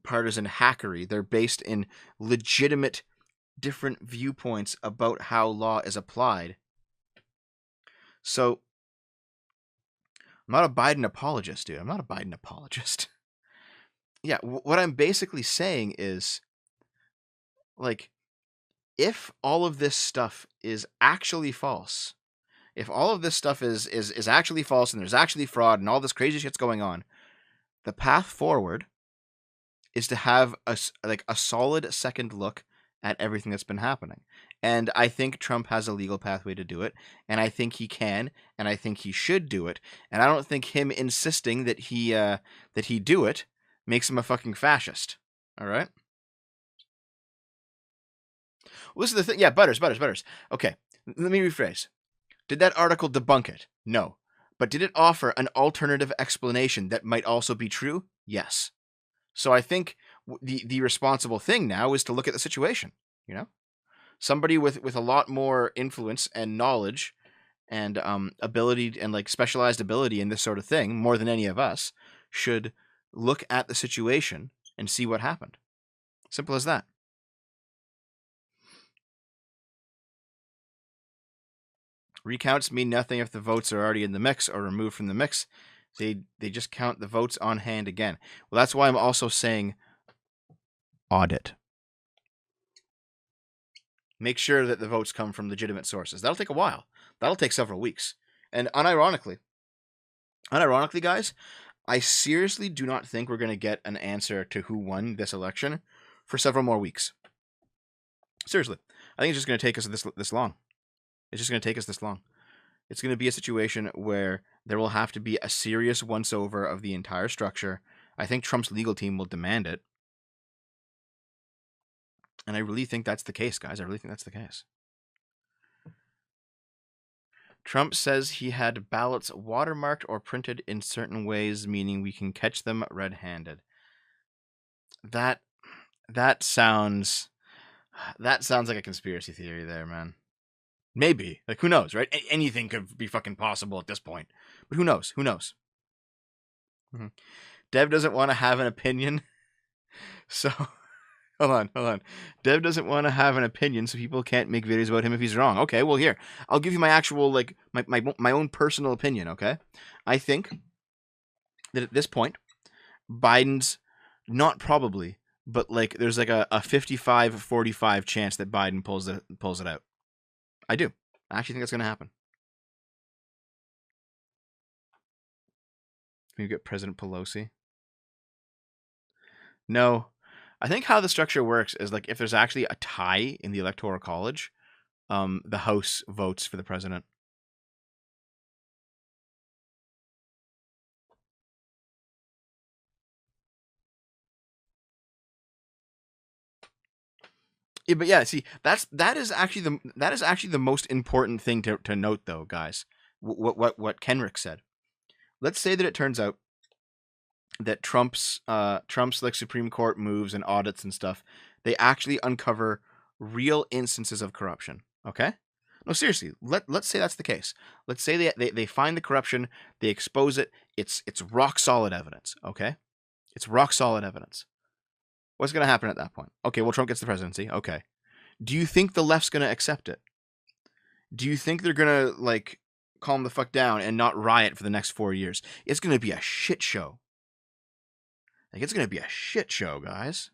partisan hackery. They're based in legitimate different viewpoints about how law is applied. So, I'm not a Biden apologist, dude. I'm not a Biden apologist. Yeah, what I'm basically saying is, like, if all of this stuff is actually false, if all of this stuff is actually false and there's actually fraud and all this crazy shit's going on, the path forward is to have a solid second look at everything that's been happening. And I think Trump has a legal pathway to do it, and I think he can, and I think he should do it. And I don't think him insisting that he do it makes him a fucking fascist. All right. Well, this is the thing. Yeah, Butters. Okay, let me rephrase. Did that article debunk it? No. But did it offer an alternative explanation that might also be true? Yes. So I think the responsible thing now is to look at the situation. You know, somebody with a lot more influence and knowledge and ability and like specialized ability in this sort of thing, more than any of us, should look at the situation and see what happened. Simple as that. Recounts mean nothing if the votes are already in the mix or removed from the mix. They just count the votes on hand again. Well, that's why I'm also saying audit. Make sure that the votes come from legitimate sources. That'll take a while. That'll take several weeks. And unironically, guys, I seriously do not think we're going to get an answer to who won this election for several more weeks. Seriously. I think it's just going to take us this long. It's just going to take us this long. It's going to be a situation where there will have to be a serious once-over of the entire structure. I think Trump's legal team will demand it. And I really think that's the case, guys. I really think that's the case. Trump says he had ballots watermarked or printed in certain ways, meaning we can catch them red-handed. That sounds like a conspiracy theory there, man. Maybe. Like, who knows, right? Anything could be fucking possible at this point. But who knows? Who knows? Mm-hmm. Dev doesn't want to have an opinion. So, hold on. Dev doesn't want to have an opinion, so people can't make videos about him if he's wrong. Okay, well, here. I'll give you my actual, like, my own personal opinion, okay? I think that at this point, Biden's not probably, but, like, there's, like, a 55-45 chance that Biden pulls it out. I do. I actually think that's going to happen. You get President Pelosi. No. I think how the structure works is like if there's actually a tie in the Electoral College, the House votes for the president. Yeah, but yeah, see, that is actually the most important thing to note, though, guys. What Kenrick said. Let's say that it turns out that Trump's like Supreme Court moves and audits and stuff, they actually uncover real instances of corruption. Okay? No, seriously. Let's say that's the case. Let's say they find the corruption, they expose it. It's rock solid evidence. Okay? It's rock solid evidence. What's going to happen at that point? Okay, well, Trump gets the presidency. Okay. Do you think the left's going to accept it? Do you think they're going to, like, calm the fuck down and not riot for the next 4 years? It's going to be a shit show. Like, it's going to be a shit show, guys.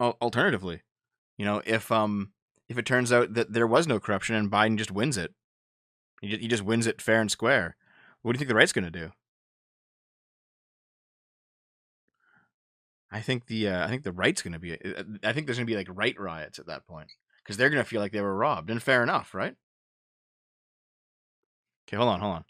Alternatively, you know, if it turns out that there was no corruption and Biden just wins it, he just wins it fair and square, what do you think the right's going to do? I think the right's going to be. I think there's going to be like right riots at that point because they're going to feel like they were robbed, and fair enough, right? Okay, hold on.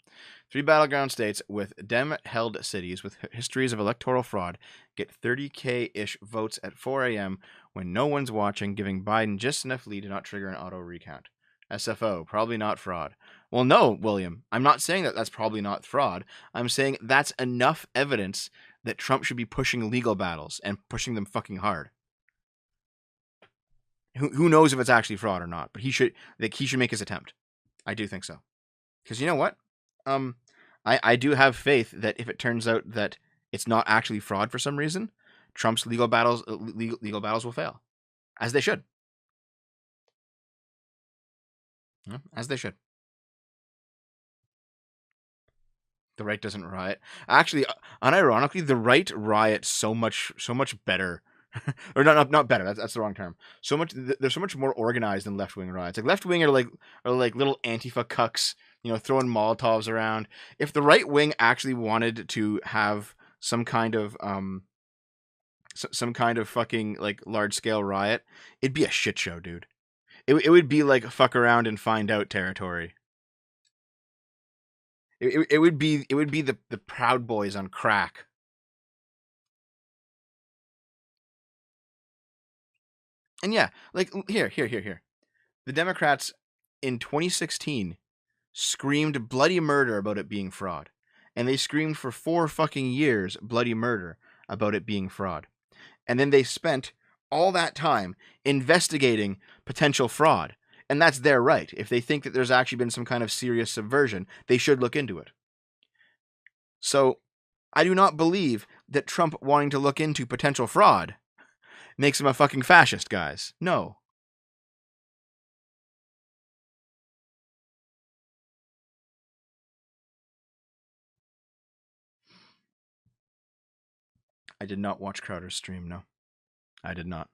3 battleground states with Dem-held cities with histories of electoral fraud get 30K-ish votes at 4 a.m. when no one's watching, giving Biden just enough lead to not trigger an auto recount. SFO, probably not fraud. Well, no, William. I'm not saying that that's probably not fraud. I'm saying that's enough evidence that Trump should be pushing legal battles and pushing them fucking hard. Who knows if it's actually fraud or not? But he should make his attempt. I do think so. Because you know what? I do have faith that if it turns out that it's not actually fraud for some reason, Trump's legal battles will fail, as they should. As they should. The right doesn't riot. Actually, unironically, the right riots so much better. Or not better. That's the wrong term. They're so much more organized than left wing riots. Like left wing are like little Antifa cucks, you know, throwing Molotovs around. If the right wing actually wanted to have some kind of some kind of fucking like large scale riot, it'd be a shit show, dude. It would be like fuck around and find out territory. It would be the Proud Boys on crack. And yeah, like here. The Democrats in 2016 screamed bloody murder about it being fraud. And they screamed for 4 fucking years bloody murder about it being fraud. And then they spent all that time investigating potential fraud. And that's their right. If they think that there's actually been some kind of serious subversion, they should look into it. So I do not believe that Trump wanting to look into potential fraud makes him a fucking fascist, guys. No. I did not watch Crowder's stream, no. I did not.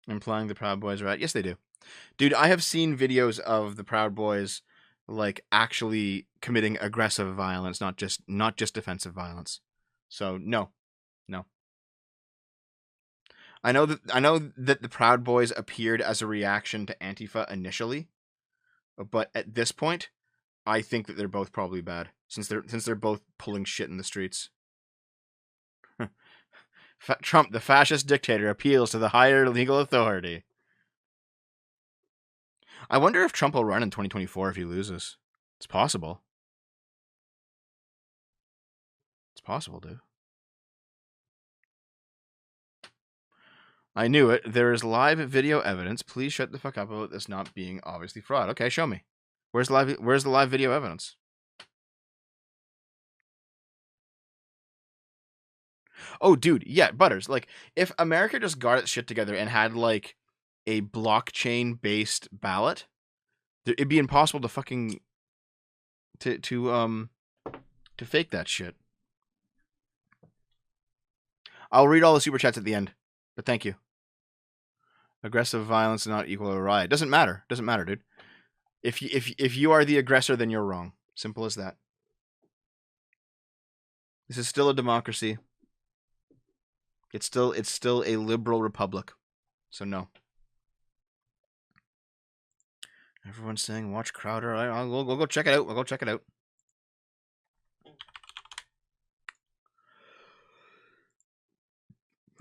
Implying the Proud Boys are right. Yes, they do. Dude, I have seen videos of the Proud Boys like actually committing aggressive violence, not just defensive violence. So no. I know that the Proud Boys appeared as a reaction to Antifa initially, but at this point, I think that they're both probably bad since they're both pulling shit in the streets. Trump, the fascist dictator, appeals to the higher legal authority. I wonder if Trump will run in 2024 if he loses. It's possible. It's possible, dude. I knew it. There is live video evidence. Please shut the fuck up about this not being obviously fraud. Okay, show me. Where's the live video evidence? Oh, dude, yeah, Butters. Like, if America just got its shit together and had like a blockchain-based ballot, it'd be impossible to fucking to fake that shit. I'll read all the super chats at the end, but thank you. Aggressive violence is not equal to a riot. Doesn't matter, dude. If you are the aggressor, then you're wrong. Simple as that. This is still a democracy. It's still a liberal republic. So no. Everyone's saying watch Crowder. We'll go check it out. We'll go check it out.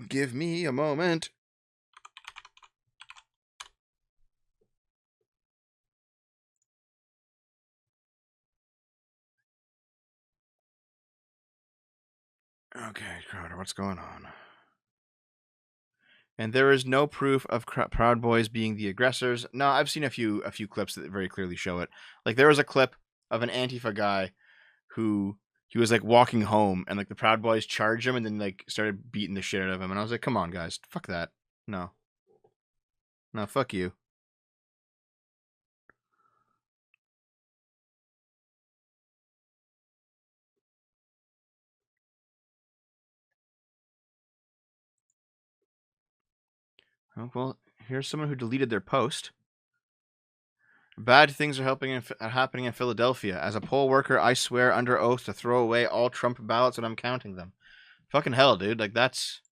Give me a moment. Okay, Crowder, what's going on? And there is no proof of Proud Boys being the aggressors. No, I've seen a few clips that very clearly show it. Like there was a clip of an Antifa guy who he was like walking home and like the Proud Boys charged him and then like started beating the shit out of him. And I was like, come on, guys, fuck that. No, fuck you. Oh, well, here's someone who deleted their post. Bad things are happening in Philadelphia. As a poll worker, I swear under oath to throw away all Trump ballots when I'm counting them. Fucking hell, dude. Like, that's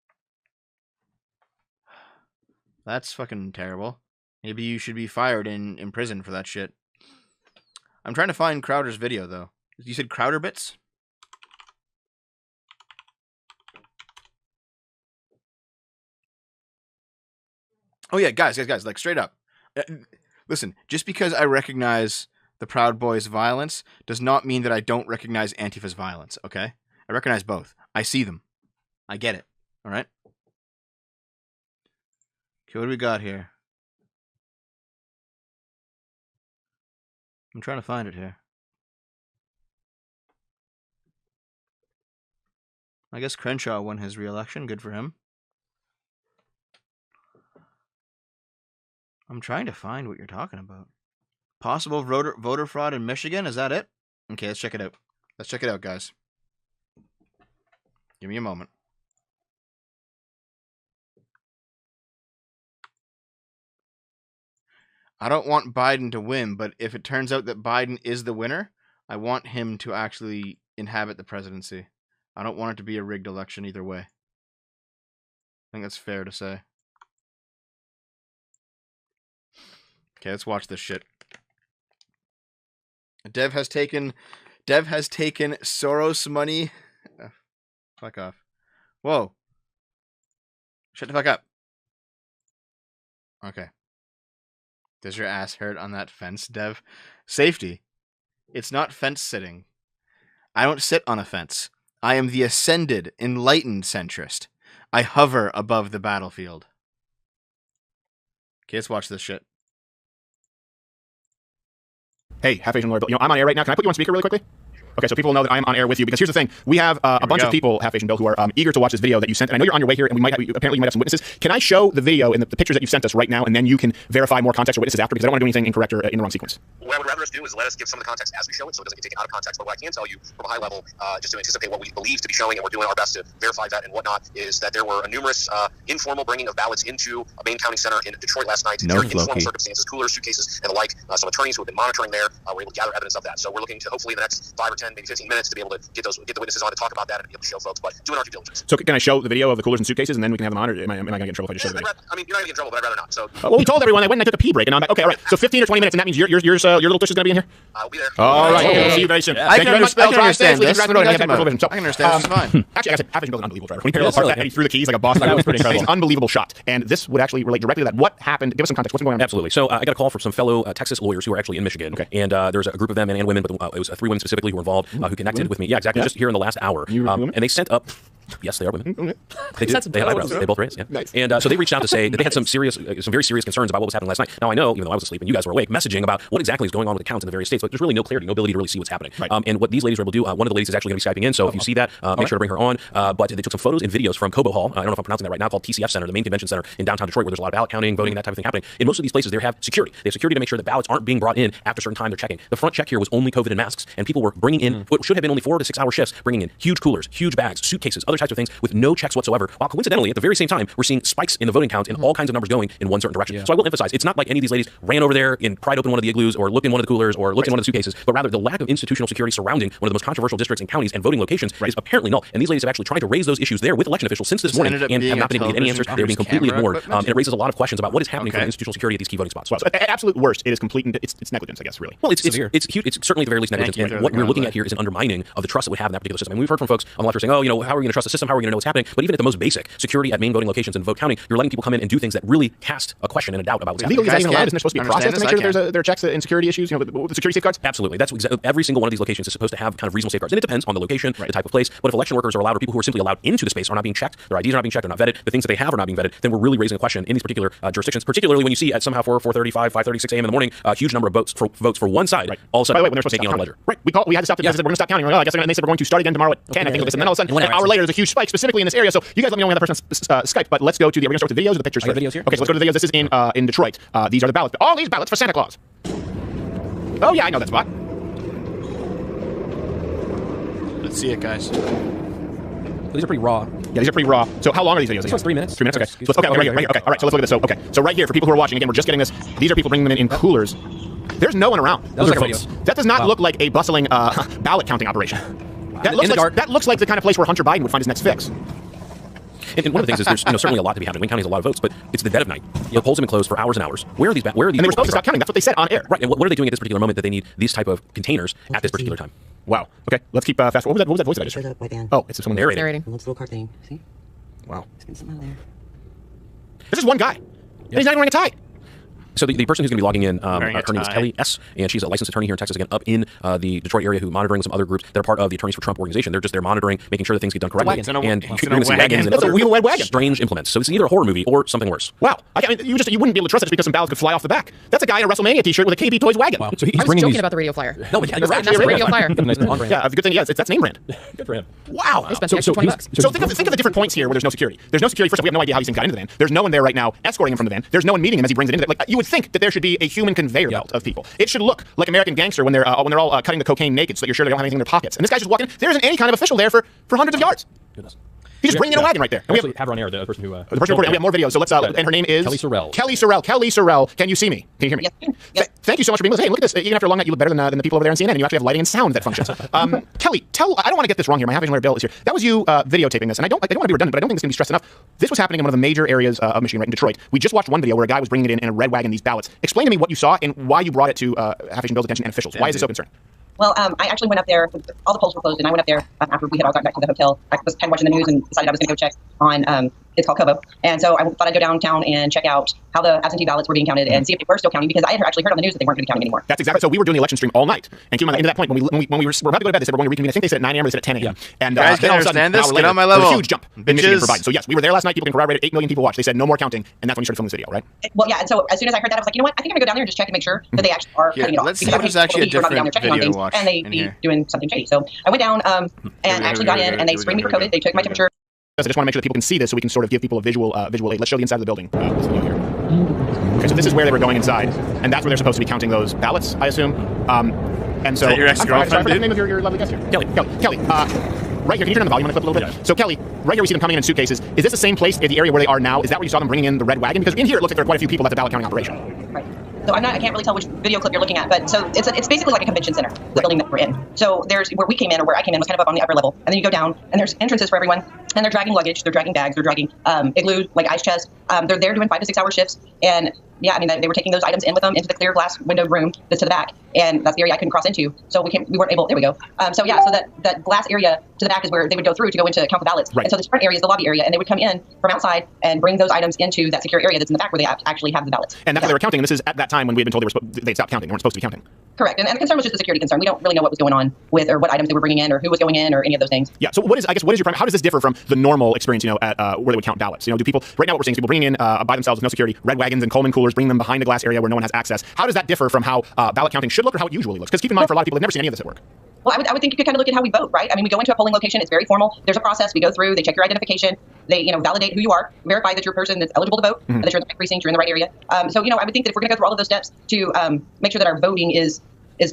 fucking terrible. Maybe you should be fired and in prison for that shit. I'm trying to find Crowder's video, though. You said Crowder bits? Oh, yeah, guys, like, straight up. Listen, just because I recognize the Proud Boys' violence does not mean that I don't recognize Antifa's violence, okay? I recognize both. I see them. I get it. All right? Okay, what do we got here? I'm trying to find it here. I guess Crenshaw won his re-election. Good for him. I'm trying to find what you're talking about. Possible voter fraud in Michigan? Is that it? Okay, let's check it out. Let's check it out, guys. Give me a moment. I don't want Biden to win, but if it turns out that Biden is the winner, I want him to actually inhabit the presidency. I don't want it to be a rigged election either way. I think that's fair to say. Okay, let's watch this shit. Dev has taken Soros money. Fuck off. Whoa. Shut the fuck up. Okay. Does your ass hurt on that fence, Dev? Safety. It's not fence sitting. I don't sit on a fence. I am the ascended, enlightened centrist. I hover above the battlefield. Okay, let's watch this shit. Hey, half-Asian lawyer Bill. I'm on air right now. Can I put you on speaker really quickly? Okay, so people know that I'm on air with you, because here's the thing. We have a bunch of people, half-Asian Bill, who are eager to watch this video that you sent. And I know you're on your way here, and apparently you might have some witnesses. Can I show the video and the pictures that you've sent us right now, and then you can verify more context or witnesses after, because I don't want to do anything incorrect or in the wrong sequence? What I would rather us do is let us give some of the context as we show it, so it doesn't get taken out of context. But what I can tell you from a high level, just to anticipate what we believe to be showing, and we're doing our best to verify that and whatnot, is that there were numerous informal bringing of ballots into a main counting center in Detroit last night. No, very informal circumstances, coolers, suitcases, and the like. Some attorneys who have been monitoring there were able to gather evidence of that. So we're looking to hopefully in the next 5 or 10, maybe 15 minutes to be able to get the witnesses on to talk about that and be able to show folks. But doing our due diligence. So can I show the video of the coolers and suitcases, and then we can have them on, or am I going to get in trouble if I just show the video? I mean, you're not going to get in trouble, but I'd rather not. So. Well, we told everyone. I went and I took a pee break, and I'm like, okay, all right. So 15 or 20 minutes, and that means your little tush is going to be in here? I'll be there. All right. Okay, we'll see you very soon. I can understand this. I can understand. It's fine. Actually, I said half-Asian Bill's an unbelievable driver. When he parallel parked that and he threw the keys like a boss, that was pretty incredible. It's an unbelievable shot. And this would actually relate directly to that. What happened? Give us some context. What's been going on? Absolutely. So I got a call from some fellow Texas lawyers who are actually in Michigan. Okay. And there's a group of them, men and women, but it was 3 women specifically who were involved, who connected with me. Yeah, exactly. Yeah. Just here in the last hour. And they sent up. Yes, they are women. They do. They have eyebrows. They both raise. Yeah. Nice. And so they reached out to say that they had some very serious concerns about what was happening last night. Now I know, even though I was asleep and you guys were awake, messaging about what exactly is going on with accounts in the various states, but there's really no clarity, no ability to really see what's happening. Right. And what these ladies were able to do, one of the ladies is actually going to be Skyping in. So if you see that, make sure to bring her on. But they took some photos and videos from Cobo Hall. I don't know if I'm pronouncing that right now, called TCF Center, the main convention center in downtown Detroit, where there's a lot of ballot counting, voting, and that type of thing happening. In most of these places, they have security. They have security to make sure that ballots aren't being brought in after a certain time they're checking. The front check here was only COVID and masks, and people were bringing in what should have been only 4 to 6 hour shifts, bringing in huge coolers, huge bags, suitcases, other types of things with no checks whatsoever. While coincidentally, at the very same time, we're seeing spikes in the voting count and all kinds of numbers going in one certain direction. Yeah. So I will emphasize, it's not like any of these ladies ran over there and pried open one of the igloos or looked in one of the coolers or looked in one of the suitcases, but rather the lack of institutional security surrounding one of the most controversial districts and counties and voting locations is apparently null. And these ladies have actually tried to raise those issues there with election officials since this morning and have not been able to get any answers. They're being completely ignored. And it raises a lot of questions about what is happening for institutional security at these key voting spots. Well, so at absolute worst, it is complete. It's negligence, I guess, really. Well, it's huge. It's certainly at the very least negligence. What we're looking at here is an undermining of the trust that we have in that particular system. And we've heard from folks on the left who are saying, oh, how are we going to trust the system? How are we going to know what's happening? But even at the most basic, security at main voting locations and vote counting, you're letting people come in and do things that really cast a question and a doubt about what's happening. Legally, is that even allowed? Isn't there supposed to be a process to make sure that there are checks and security issues? The security safeguards? Absolutely. That's every single one of these locations is supposed to have kind of reasonable safeguards. And it depends on the location, the type of place. But if election workers are allowed, or people who are simply allowed into the space are not being checked, their IDs are not being checked, they're not vetted, the things that they have are not being vetted, then we're really raising a question in these particular jurisdictions, particularly when you see at somehow 4:30, 5:30, 6 a.m. in the morning, a huge number of votes for one side. All of a sudden, when they're supposed to taking on the ledger. Right. We had to stop. The guys said we're going to stop counting. I guess they said we're going to start again tomorrow at 10. I think of this, and then all of a sudden, an hour later, there's a huge spike specifically in this area. So you guys let me know when that person's Skype. But let's go to the. We're going to start with the videos or the pictures. Videos here. Okay, so let's go to the videos. This is in Detroit. These are the ballots. All these ballots for Santa Claus. Oh yeah, I know that spot. Let's see it, guys. These are pretty raw. Yeah, these are pretty raw. So how long are these videos? This one's 3 minutes. 3 minutes, okay. So right here. Okay, all right, so let's look at this. So right here, for people who are watching, again, we're just getting this. These are people bringing them in coolers. There's no one around. Those are votes. That does not look like a bustling ballot counting operation. That looks like the kind of place where Hunter Biden would find his next fix. And one of the things is there's certainly a lot to be happening. Wayne County has a lot of votes, but it's the dead of night. The polls have been closed for hours and hours. Where are these? And they were supposed to stop counting. That's what they said on air. Right. And what are they doing at this particular moment that they need these type of containers at this particular time? Wow. Okay. Let's keep fast. What was that voice that I just heard? White band. Oh, it's someone narrating. Little car thing. See? Wow. There's been something out there. There's just one guy. And he's not even wearing a tie. So the person who's going to be logging in, her name is tie. Kelly S., and she's a licensed attorney here in Texas, again, up in the Detroit area, who monitoring some other groups that are part of the Attorneys for Trump organization. They're just there monitoring, making sure that things get done correctly. And you're going to see wagons and other wagon. strange implements. So it's either a horror movie or something worse. Wow. I mean, you wouldn't be able to trust it because some ballots could fly off the back. That's a guy in a WrestleMania t-shirt with a KB Toys wagon. Wow. So he's I was joking about the radio flyer. No, but that's a radio flyer. Yeah, the good thing, that's name brand. Good for him. Wow. I spent the extra $20. So think of the different points here where there's no security. There's no security. First of all, we have no idea how these things got into the van. There's no one there right now escorting him from the van. There's no one meeting him as he brings it into you would think that there should be a human conveyor belt of people. It should look like American Gangster when they're all cutting the cocaine naked so that you're sure they don't have anything in their pockets. And this guy's just walking in. There isn't any kind of official there for hundreds of yards. Goodness. He's just bringing in a wagon right there. And We actually have her on air, the person who... the person reporting. And we have more videos. So let's. And her name is Kelly Sorrell. Kelly Sorrell. Kelly Sorrell. Can you see me? Can you hear me? Yes. Thank you so much for being with us. Hey, look at this. Even after a long night, you look better than the people over there on CNN. And you actually have lighting and sound that functions. Kelly, I don't want to get this wrong here. My half-vision lawyer Bill is here. That was you videotaping this, and I don't want to be redundant, but I don't think it's going to be stressed enough. This was happening in one of the major areas of Michigan, right in Detroit. We just watched one video where a guy was bringing it in a red wagon, these ballots. Explain to me what you saw and why you brought it to half-vision Bill's attention and officials. Why is it so concerning? Well, I actually went up there. All the polls were closed, and I went up there after we had all gotten back to the hotel. I was kind of watching the news and decided I was going to go check on. It's called Kobo, and so I thought I'd go downtown and check out how the absentee ballots were being counted and see if they were still counting, because I had actually heard on the news that they weren't going to be counting anymore. That's exactly. So we were doing the election stream all night, and keep in mind, into that point when we were about to go to bed, they said we're going to reconvene. I think they said at 9 a.m. or they said at 10 a.m. And guys, then all of a sudden, understand this? an hour Get later, on my there was level. a huge jump in Michigan for Biden. So yes, we were there last night. People can corroborate it. 8 million people watched. They said no more counting, and that's when you started filming this video, right? Well, yeah. And so as soon as I heard that, I was like, you know what? I think I'm going to go down there and just check and make sure that they actually are cutting it off. Let's see Because if there's actually a people are not different down there checking on video to things, watch and they in be here. doing something shady. So I went down and actually got in, and they screened me for COVID. They took my temperature. I just want to make sure that people can see this, so we can sort of give people a visual aid. Let's show the inside of the building. This video here. Okay, so this is where they were going inside, and that's where they're supposed to be counting those ballots, I assume. And so, Is that your ex-girlfriend, sorry, I forgot the dude? name of your lovely guest here. Kelly. Right here, can you turn on the volume on the clip a little bit? Yeah. So Kelly, right here we see them coming in suitcases. Is this the same place, the area where they are now? Is that where you saw them bringing in the red wagon? Because in here it looks like there are quite a few people at the ballot counting operation. Right. So I can't really tell which video clip you're looking at, but so it's basically like a convention center, the building that we're in. So there's where we came in, or where I came in was kind of up on the upper level, and then you go down, and there's entrances for everyone, and they're dragging luggage, they're dragging bags, they're dragging igloo, like ice chest. They're there doing 5 to 6 hour shifts, and yeah, I mean they were taking those items in with them into the clear glass windowed room that's to the back, and that's the area I couldn't cross into, so we weren't able. There we go. So that glass area to the back is where they would go through to go into count the ballots. Right. And so this front area is the lobby area, and they would come in from outside and bring those items into that secure area that's in the back where they actually have the ballots. And that's what they were counting. And this is at that time when we had been told they'd stopped counting. They weren't supposed to be counting. Correct. And the concern was just a security concern. We don't really know what was going on with, or what items they were bringing in, or who was going in, or any of those things. Yeah. So what is your how does this differ from the normal experience, at where they would count ballots? Do people right now what we're seeing is people bringing in by themselves with no security, red wagons and Coleman coolers, bringing them behind a glass area where no one has access. How does that differ from how ballot counting should look or how it usually looks? Because keep in mind, for a lot of people, they've never seen any of this at work. Well, I would think you could kind of look at how we vote, right? I mean, we go into a polling location. It's very formal. There's a process. We go through. They check your identification. They, validate who you are, verify that you're a person that's eligible to vote, that you're in the right precinct, you're in the right area. So, I would think that if we're going to go through all of those steps to make sure that our voting is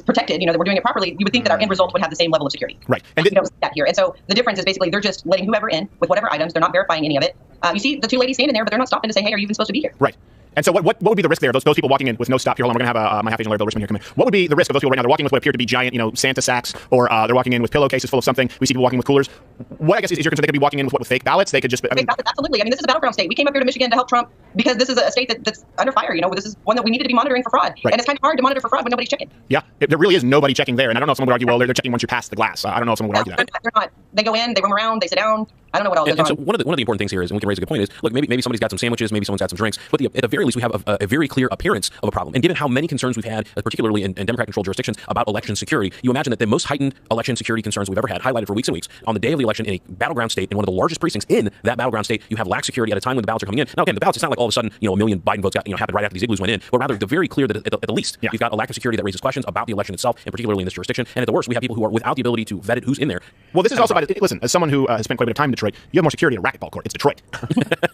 protected, that we're doing it properly, you would think that our end result would have the same level of security. Right. And we don't see that here. And so the difference is basically they're just letting whoever in with whatever items. They're not verifying any of it. You see the two ladies standing there, but they're not stopping to say, hey, are you even supposed to be here? Right. And so what would be the risk there? Those people walking in with no stop here. Hold on, we're going to have my half-Asian lawyer Bill Richmond here come in. What would be the risk of those people right now? They're walking with what appear to be giant, Santa sacks, or they're walking in with pillowcases full of something. We see people walking with coolers. What I guess is your concern? They could be walking in with fake ballots. They could just. Fake ballots, absolutely. I mean, this is a battleground state. We came up here to Michigan to help Trump because this is a state that's under fire. This is one that we needed to be monitoring for fraud, Right. and it's kind of hard to monitor for fraud when nobody's checking. Yeah, there really is nobody checking there, and I don't know if someone would argue, well, they're checking once you pass the glass. I don't know if someone would argue that. They're not. They go in, they roam around, they sit down. I don't know what all goes And so on. one of the important things here is, and we can raise a good point, is look, maybe somebody's got some sandwiches, maybe someone's got some drinks, but at the very least we have a very clear appearance of a problem. And given how many concerns we've had, particularly in Democrat-controlled jurisdictions, about election security, you imagine that the most heightened election security concerns we've ever had, highlighted for weeks and weeks, on the day of the election in a battleground state, in one of the largest precincts in that battleground state, you have lax security at a time when the ballots are coming in. Now again, the ballots, it's not like all of a sudden, a million Biden votes happened right after these igloos went in, but rather they're very clear that at the least, you've got a lack of security that raises questions about the election itself, and particularly in this jurisdiction. And at the worst, we have people who are without the ability to vet it, who's in there. Well, this is also about, listen, as someone who has spent quite a bit of time in Detroit, you have more security at a racquetball court. It's Detroit.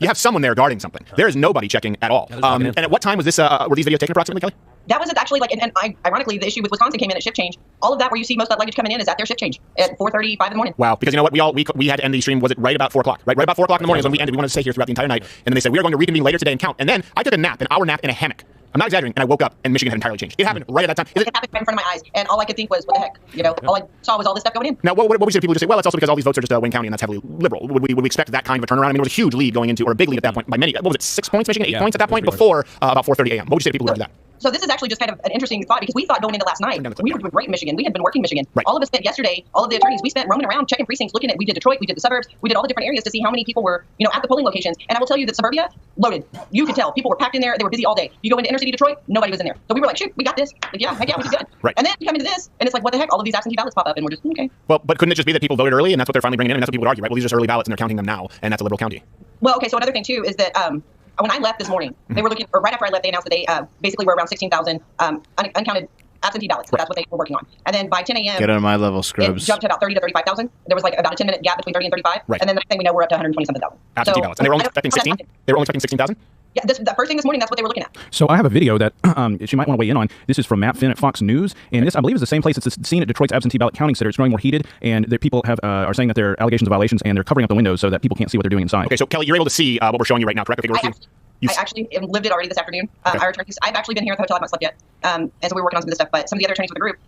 You have someone there guarding something. There is nobody checking at all. And at what time was this, were these videos taken approximately, Kelly? That was actually ironically, the issue with Wisconsin came in at shift change. All of that where you see most of that luggage coming in is at their shift change at 4:30, 5 in the morning. Wow, because you know what, we had to end the stream, was it right about 4 o'clock? Right about 4 o'clock in the morning is when we ended. We wanted to stay here throughout the entire night. And then they said, we are going to reconvene later today and count. And then I took a nap, an hour nap in a hammock. I'm not exaggerating, and I woke up and Michigan had entirely changed. It happened right at that time. It happened right in front of my eyes, and all I could think was, what the heck? All I saw was all this stuff going in. Now, what would you say? People just say, well, it's also because all these votes are just Wayne County, and that's heavily liberal. Would we expect that kind of a turnaround? I mean, it was a huge lead going into, or a big lead at that point by many. What was it, 6 points, Michigan? 8 points at that point before about 4:30 a.m. What would you say to people who heard that? So this is actually just kind of an interesting thought, because we thought going into last night, we were doing great in Michigan. We had been working Michigan. Right. All of us spent yesterday, all of the attorneys, we spent roaming around, checking precincts, looking at, we did Detroit, we did the suburbs, we did all the different areas to see how many people were, at the polling locations. And I will tell you that suburbia, loaded. You could tell. People were packed in there. They were busy all day. You go into inner city Detroit, nobody was in there. So we were like, shoot, we got this. Like, yeah, heck yeah, we did good. Right. And then you come into this, and it's like, what the heck? All of these absentee ballots pop up, and we're just, okay. Well, but couldn't it just be that people voted early, and that's what they're finally bringing in, and that's what people would argue, right? Well, these are just early ballots, and they're counting them now, and that's a liberal county. Well, okay, so another thing, too, is that when I left this morning, they were looking, or right after I left, they announced that they basically were around 16,000 uncounted absentee ballots. Right. That's what they were working on. And then by 10 a.m., Get on my level, it scrubs. jumped to about 30 to 35,000. There was like about a 10-minute gap between 30 and 35. Right. And then the next thing we know, we're up to 120-something thousand. Absentee ballots. And they were only expecting 16? They were only expecting 16,000? Yeah, the first thing this morning, that's what they were looking at. So I have a video that she might want to weigh in on. This is from Matt Finn at Fox News, and this, I believe, is the same place. It's the scene at Detroit's absentee ballot counting center. It's growing more heated, and the people are saying that there are allegations of violations, and they're covering up the windows so that people can't see what they're doing inside. Okay, so Kelly, you're able to see what we're showing you right now, correct? I actually lived it already this afternoon. Our attorneys, I've actually been here at the hotel. I've not slept yet, and so we were working on some of this stuff. But some of the other attorneys with the group,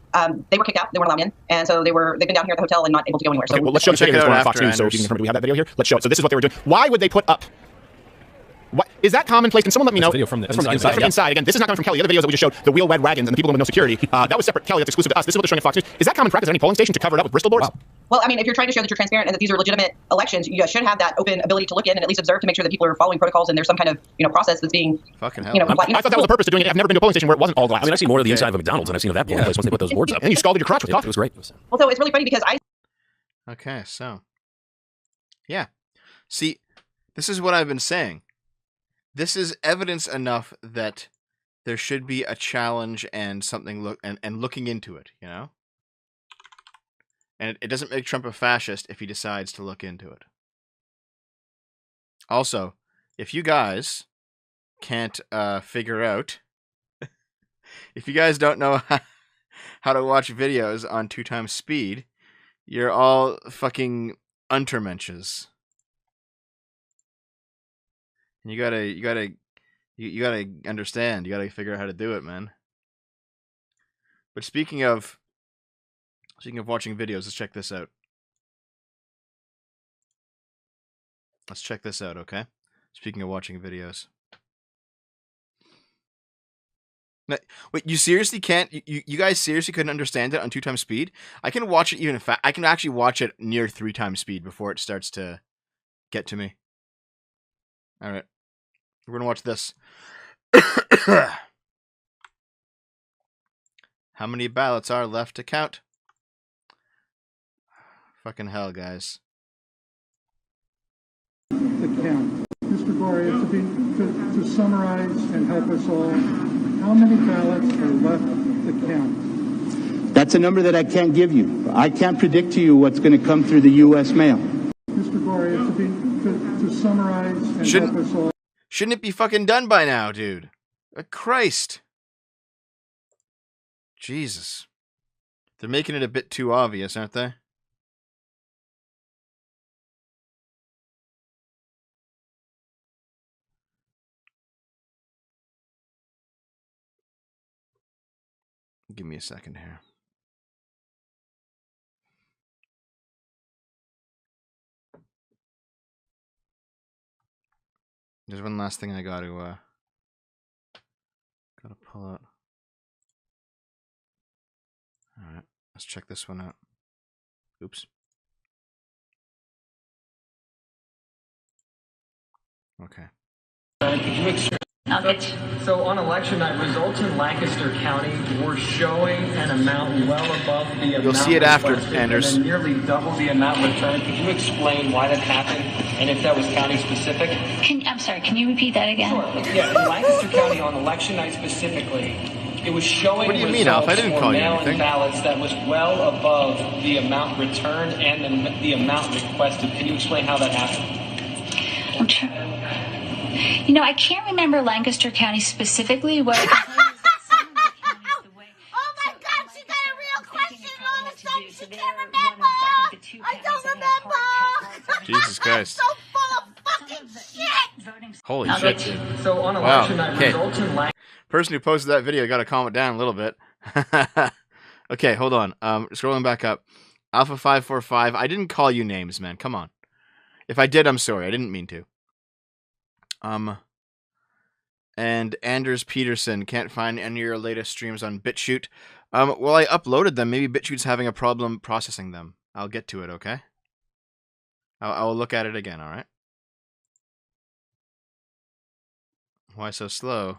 they were kicked out. They weren't allowed in, and so they've been down here at the hotel and not able to go anywhere. Okay, So well, let's show the video on Fox News. So if you can confirm, do we have that video here? Let's show it. So this is what they were doing. Why would they put up? What is that commonplace? Can someone let me know? Video from the inside. inside. From inside. Again, this is not coming from Kelly. The other videos that we just showed, the wheel red wagons and the people with no security, that was separate. Kelly, that's exclusive to us. This is what they're showing at Fox News. Is that common practice at any polling station to cover it up with Bristol boards? Wow. Well, I mean, if you're trying to show that you're transparent and that these are legitimate elections, you should have that open ability to look in and at least observe to make sure that people are following protocols and there's some kind of process that's being Fucking hell. compliant. I thought that was the purpose of doing it. I've never been to a polling station where it wasn't all glass. I mean, I've seen more of the inside of a McDonald's than I've seen of that polling place once they put those boards up. And you scalded your crotch with It coffee. was great. Well, so it's really funny because Okay, so. Yeah. See, this is what I've been saying. This is evidence enough that there should be a challenge and something and looking into it, you know? And it doesn't make Trump a fascist if he decides to look into it. Also, if you guys can't figure out, if you guys don't know how to watch videos on 2x speed, you're all fucking untermenches. And you gotta understand. You gotta figure out how to do it, man. But speaking of watching videos, let's check this out. Let's check this out, okay? Speaking of watching videos. Now, wait, you seriously can't? You guys seriously couldn't understand it on 2x speed? I can watch it even I can actually watch it near 3x speed before it starts to get to me. All right. We're going to watch this. How many ballots are left to count? Fucking hell, guys. The count. Mr. Gloria, to summarize and help us all, how many ballots are left to count? That's a number that I can't give you. I can't predict to you what's going to come through the U.S. mail. Mr. Gloria, to summarize and help us all. Shouldn't it be fucking done by now, dude? Christ. Jesus. They're making it a bit too obvious, aren't they? Give me a second here. There's one last thing I gotta pull out. Alright, let's check this one out. Oops. Okay. So on election night, results in Lancaster County were showing an amount well above the amount. You'll see it after, requested, Anders. and nearly double the amount returned. Could you explain why that happened and if that was county specific? I'm sorry, can you repeat that again? Sure. Yeah, in Lancaster County on election night specifically, it was showing What do you mean, Alf? I didn't results call for you mail-in anything. ballots that was well above the amount returned and the amount requested. Can you explain how that happened? I'm trying. You know, I can't remember Lancaster County specifically. What I can tell you is that some of the counties, the way. Oh my God, she got a real question and all of a sudden she can't remember. I don't remember. Jesus Christ. So full of fucking shit. Holy shit, dude. So on Wow. election night, Okay. results in Lancaster. Person who posted that video got to calm it down a little bit. Okay, hold on. Scrolling back up. Alpha545. I didn't call you names, man. Come on. If I did, I'm sorry. I didn't mean to. And Anders Peterson, can't find any of your latest streams on BitChute. Well, I uploaded them. Maybe BitChute's having a problem processing them. I'll get to it, okay? I'll look at it again, alright? Why so slow?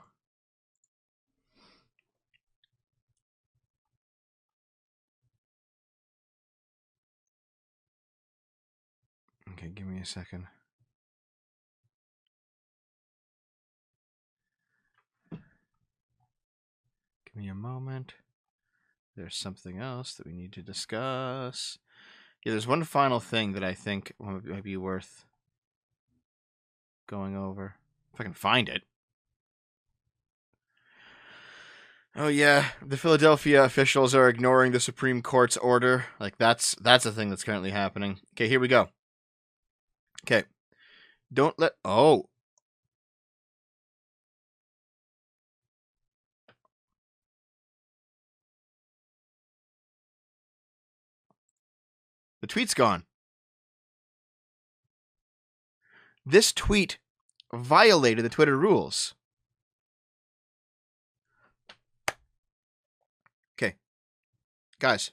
Okay, give me a second. Give me a moment. There's something else that we need to discuss. Yeah, there's one final thing that I think might be worth going over. If I can find it. Oh yeah, the Philadelphia officials are ignoring the Supreme Court's order. Like that's a thing that's currently happening. Okay, here we go. Okay. Don't let oh. The tweet's gone. This tweet violated the Twitter rules. Okay. Guys.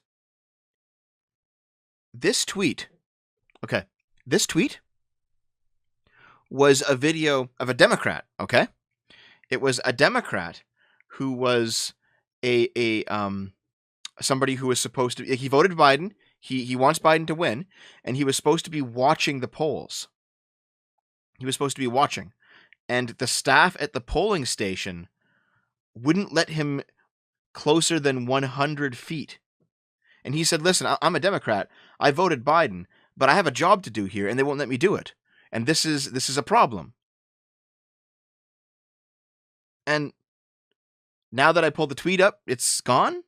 This tweet was a video of a Democrat, okay? It was a Democrat who was a somebody who was supposed to he voted Biden. He wants Biden to win, and he was supposed to be watching the polls. He was supposed to be watching. And the staff at the polling station wouldn't let him closer than 100 feet. And he said, listen, I'm a Democrat. I voted Biden, but I have a job to do here, and they won't let me do it. And this is a problem. And now that I pulled the tweet up, it's gone?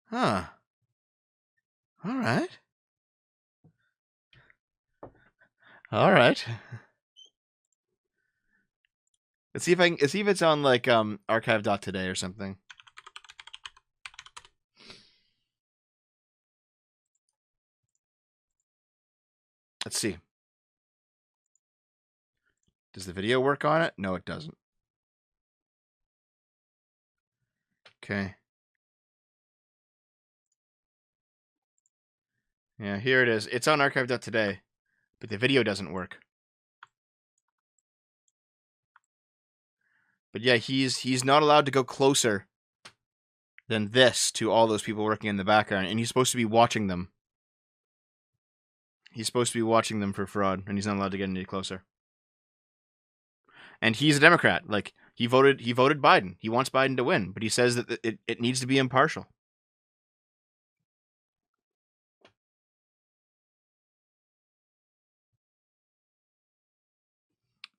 Huh. All right. All right. Let's see if it's on like archive.today or something. Let's see. Does the video work on it? No, it doesn't. Okay. Yeah, here it is. It's on archive.today, but the video doesn't work. But yeah, he's not allowed to go closer than this to all those people working in the background, and he's supposed to be watching them. He's supposed to be watching them for fraud, and he's not allowed to get any closer. And he's a Democrat. Like he voted Biden. He wants Biden to win, but he says that it needs to be impartial.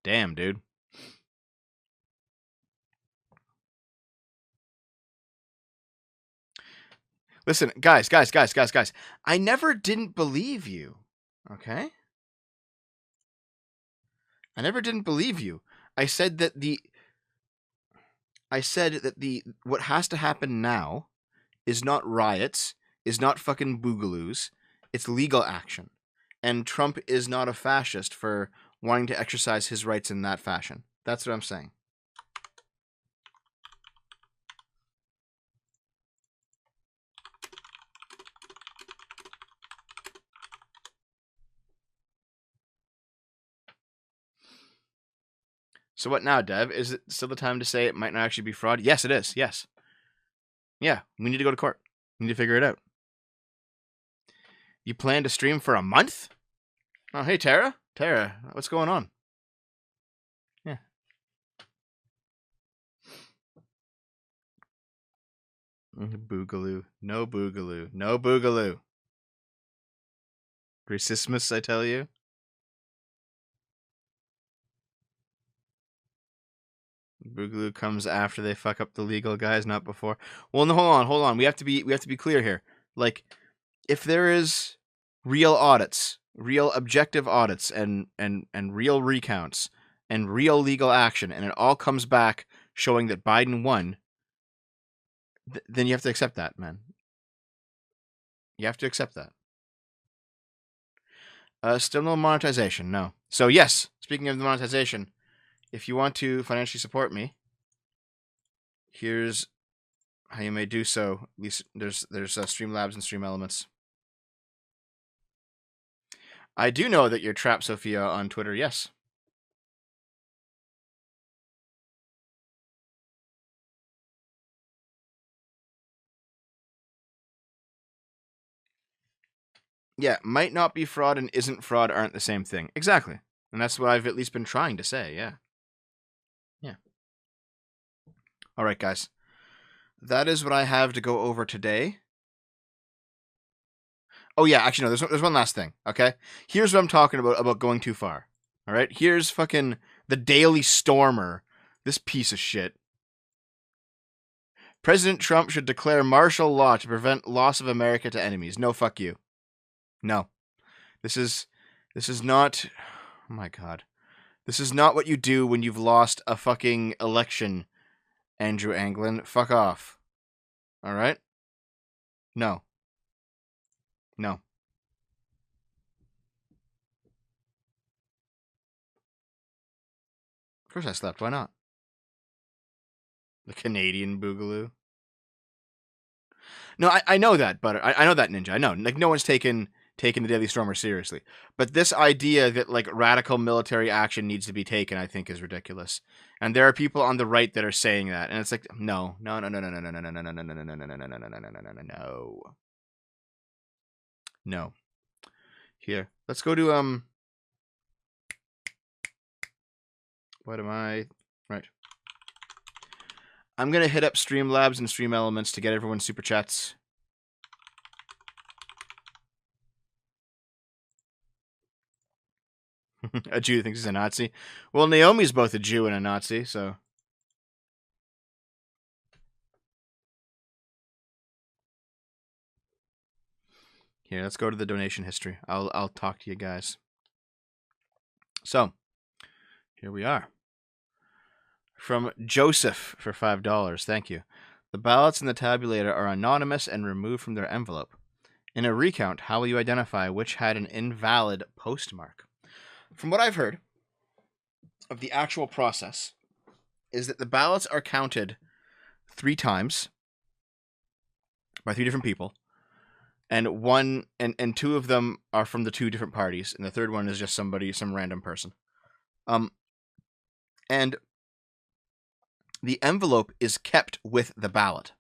Damn, dude. Listen, guys. I never didn't believe you. Okay? I never didn't believe you. I said that what has to happen now is not riots, is not fucking boogaloos. It's legal action. And Trump is not a fascist for wanting to exercise his rights in that fashion. That's what I'm saying. So what now, Dev? Is it still the time to say it might not actually be fraud? Yes, it is. Yes. Yeah, we need to go to court. We need to figure it out. You plan to stream for a month? Oh, hey, Tara. Tara, what's going on? Yeah. Boogaloo. No boogaloo. No boogaloo. Racismus, I tell you. Boogaloo comes after they fuck up the legal guys, not before. Well, no, hold on. We have to be clear here. Like, if there is real audits, real objective audits, and real recounts, and real legal action, and it all comes back showing that Biden won, then you have to accept that, man. You have to accept that. Still no monetization, no. So yes, speaking of the monetization, if you want to financially support me, here's how you may do so. At least there's Streamlabs and Stream Elements. I do know that you're Trap Sophia on Twitter, yes. Yeah, might not be fraud and isn't fraud aren't the same thing. Exactly. And that's what I've at least been trying to say, yeah. Yeah. All right, guys. That is what I have to go over today. Oh yeah, actually no. There's one last thing. Okay, here's what I'm talking about going too far. All right, here's fucking the Daily Stormer. This piece of shit. President Trump should declare martial law to prevent loss of America to enemies. No, fuck you. No, this is not. Oh my god, this is not what you do when you've lost a fucking election. Andrew Anglin, fuck off. All right. No. No. Of course I slept. Why not? The Canadian Boogaloo. No, I know that, but I know that, Ninja. I know. Like, no one's taken the Daily Stormer seriously. But this idea that, like, radical military action needs to be taken, I think, is ridiculous. And there are people on the right that are saying that. And it's like, no. No. Here. Let's go to, what am I? Right. I'm going to hit up Streamlabs and Stream Elements to get everyone's super chats. A Jew thinks he's a Nazi. Well, Naomi's both a Jew and a Nazi, so. Here, let's go to the donation history. I'll talk to you guys. So, here we are. From Joseph for $5. Thank you. The ballots in the tabulator are anonymous and removed from their envelope. In a recount, how will you identify which had an invalid postmark? From what I've heard of the actual process, is that the ballots are counted 3 times by 3 different people, and 2 of them are from the 2 different parties, and the third one is just some random person. And the envelope is kept with the ballot,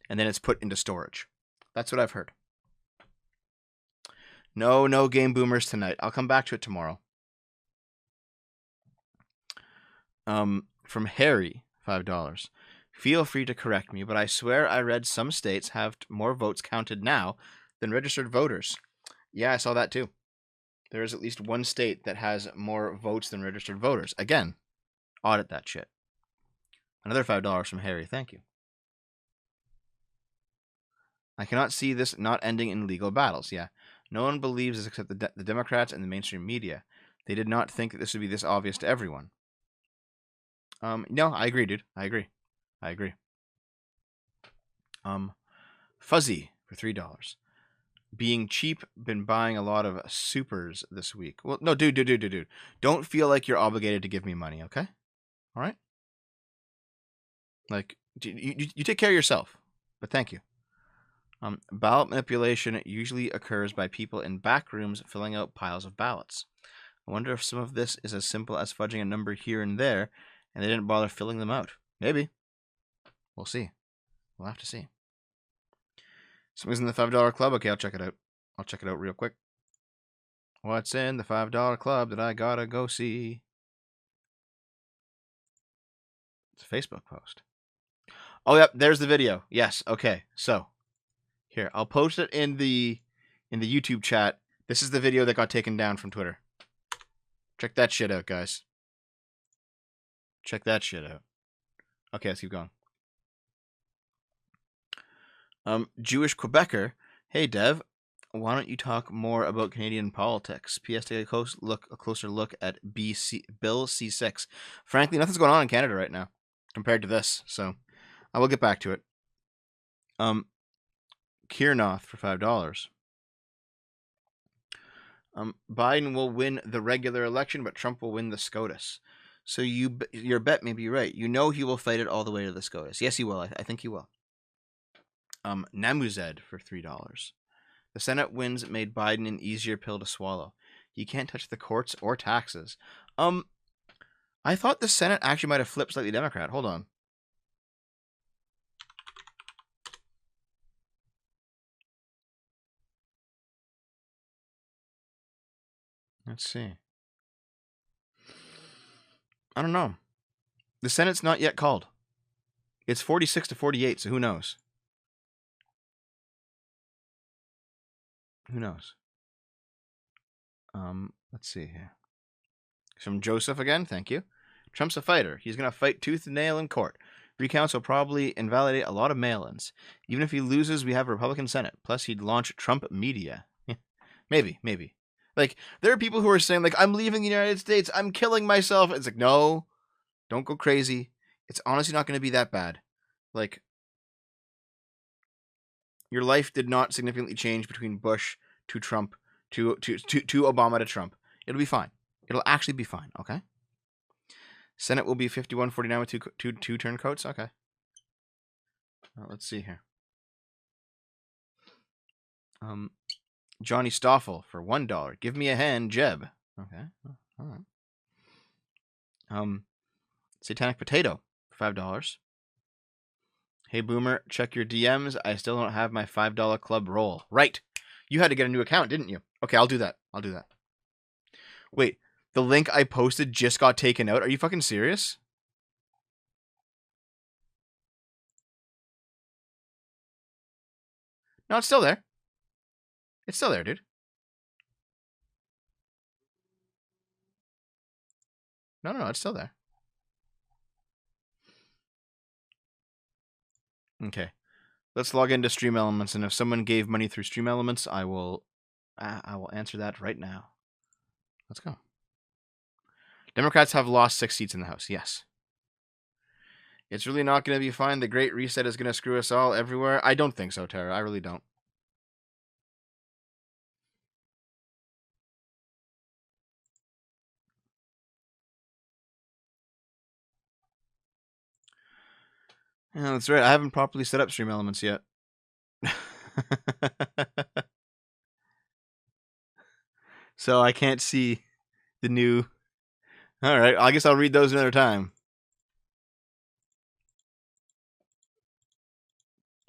and then it's put into storage. That's what I've heard. No game boomers tonight. I'll come back to it tomorrow. From Harry, $5. Feel free to correct me, but I swear I read some states have more votes counted now than registered voters. Yeah, I saw that too. There is at least one state that has more votes than registered voters. Again, audit that shit. Another $5 from Harry. Thank you. I cannot see this not ending in legal battles. Yeah. No one believes this except the Democrats and the mainstream media. They did not think that this would be this obvious to everyone. No, I agree, dude. I agree. Fuzzy for $3. Being cheap, been buying a lot of supers this week. Well, no, dude. Don't feel like you're obligated to give me money, okay? All right? Like, you take care of yourself, but thank you. Ballot manipulation usually occurs by people in back rooms filling out piles of ballots. I wonder if some of this is as simple as fudging a number here and there, and they didn't bother filling them out. Maybe. We'll see. We'll have to see. Something's in the $5 club? Okay, I'll check it out. I'll check it out real quick. What's in the $5 club that I gotta go see? It's a Facebook post. Oh, yep, there's the video. Yes, okay. So, here, I'll post it in the YouTube chat. This is the video that got taken down from Twitter. Check that shit out, guys. Check that shit out. Okay, let's keep going. Jewish Quebecer. Hey, Dev. Why don't you talk more about Canadian politics? P.S. Take a closer look at Bill C6. Frankly, nothing's going on in Canada right now compared to this, so I will get back to it. Kiernoth for $5. Biden will win the regular election, but Trump will win the SCOTUS. So your bet may be right. You know he will fight it all the way to the SCOTUS. Yes, he will. I think he will. Namuzed for $3. The Senate wins made Biden an easier pill to swallow. He can't touch the courts or taxes. I thought the Senate actually might have flipped slightly Democrat. Hold on. Let's see. I don't know. The Senate's not yet called. It's 46 to 48, so who knows? Who knows? Let's see here. From Joseph again, thank you. Trump's a fighter. He's going to fight tooth and nail in court. Recounts will probably invalidate a lot of mail-ins. Even if he loses, we have a Republican Senate. Plus, he'd launch Trump media. Maybe. Like, there are people who are saying, like, I'm leaving the United States. I'm killing myself. It's like, no, don't go crazy. It's honestly not going to be that bad. Like, your life did not significantly change between Bush to Trump to Obama to Trump. It'll be fine. It'll actually be fine, okay? Senate will be 51-49 with two turncoats. Okay. Let's see here. Johnny Stoffel for $1. Give me a hand, Jeb. Okay. All right. Satanic Potato for $5. Hey Boomer, check your DMs. I still don't have my $5 club roll. Right. You had to get a new account, didn't you? Okay, I'll do that. Wait. The link I posted just got taken out. Are you fucking serious? No, it's still there. It's still there, dude. No, it's still there. Okay. Let's log into Stream Elements, and if someone gave money through Stream Elements, I will answer that right now. Let's go. Democrats have lost 6 seats in the House. Yes. It's really not going to be fine. The Great Reset is going to screw us all everywhere. I don't think so, Tara. I really don't. Yeah, that's right. I haven't properly set up Stream Elements yet. So I can't see the new... Alright, I guess I'll read those another time.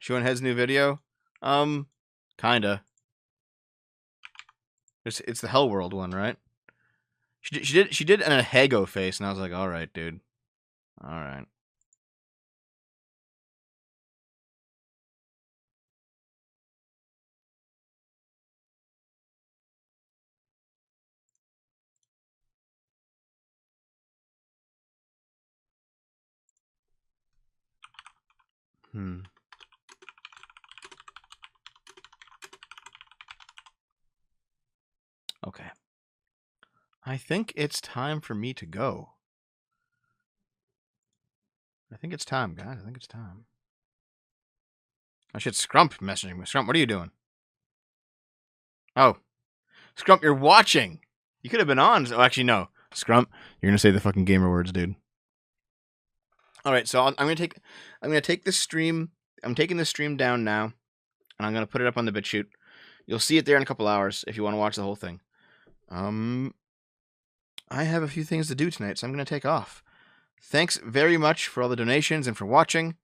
Showing Head's new video? Kinda. It's the Hell World one, right? She did an Ahego face, and I was like, alright, dude. Alright. Okay. I think it's time for me to go. I think it's time, guys. I think it's time. Oh shit, Scrump messaging me. Scrump, what are you doing? Oh. Scrump, you're watching! You could have been on. Oh, actually, no. Scrump, you're gonna say the fucking gamer words, dude. Alright, so I'm gonna take this stream. I'm taking this stream down now, and I'm gonna put it up on the BitChute. You'll see it there in a couple hours if you want to watch the whole thing. I have a few things to do tonight, so I'm gonna take off. Thanks very much for all the donations and for watching.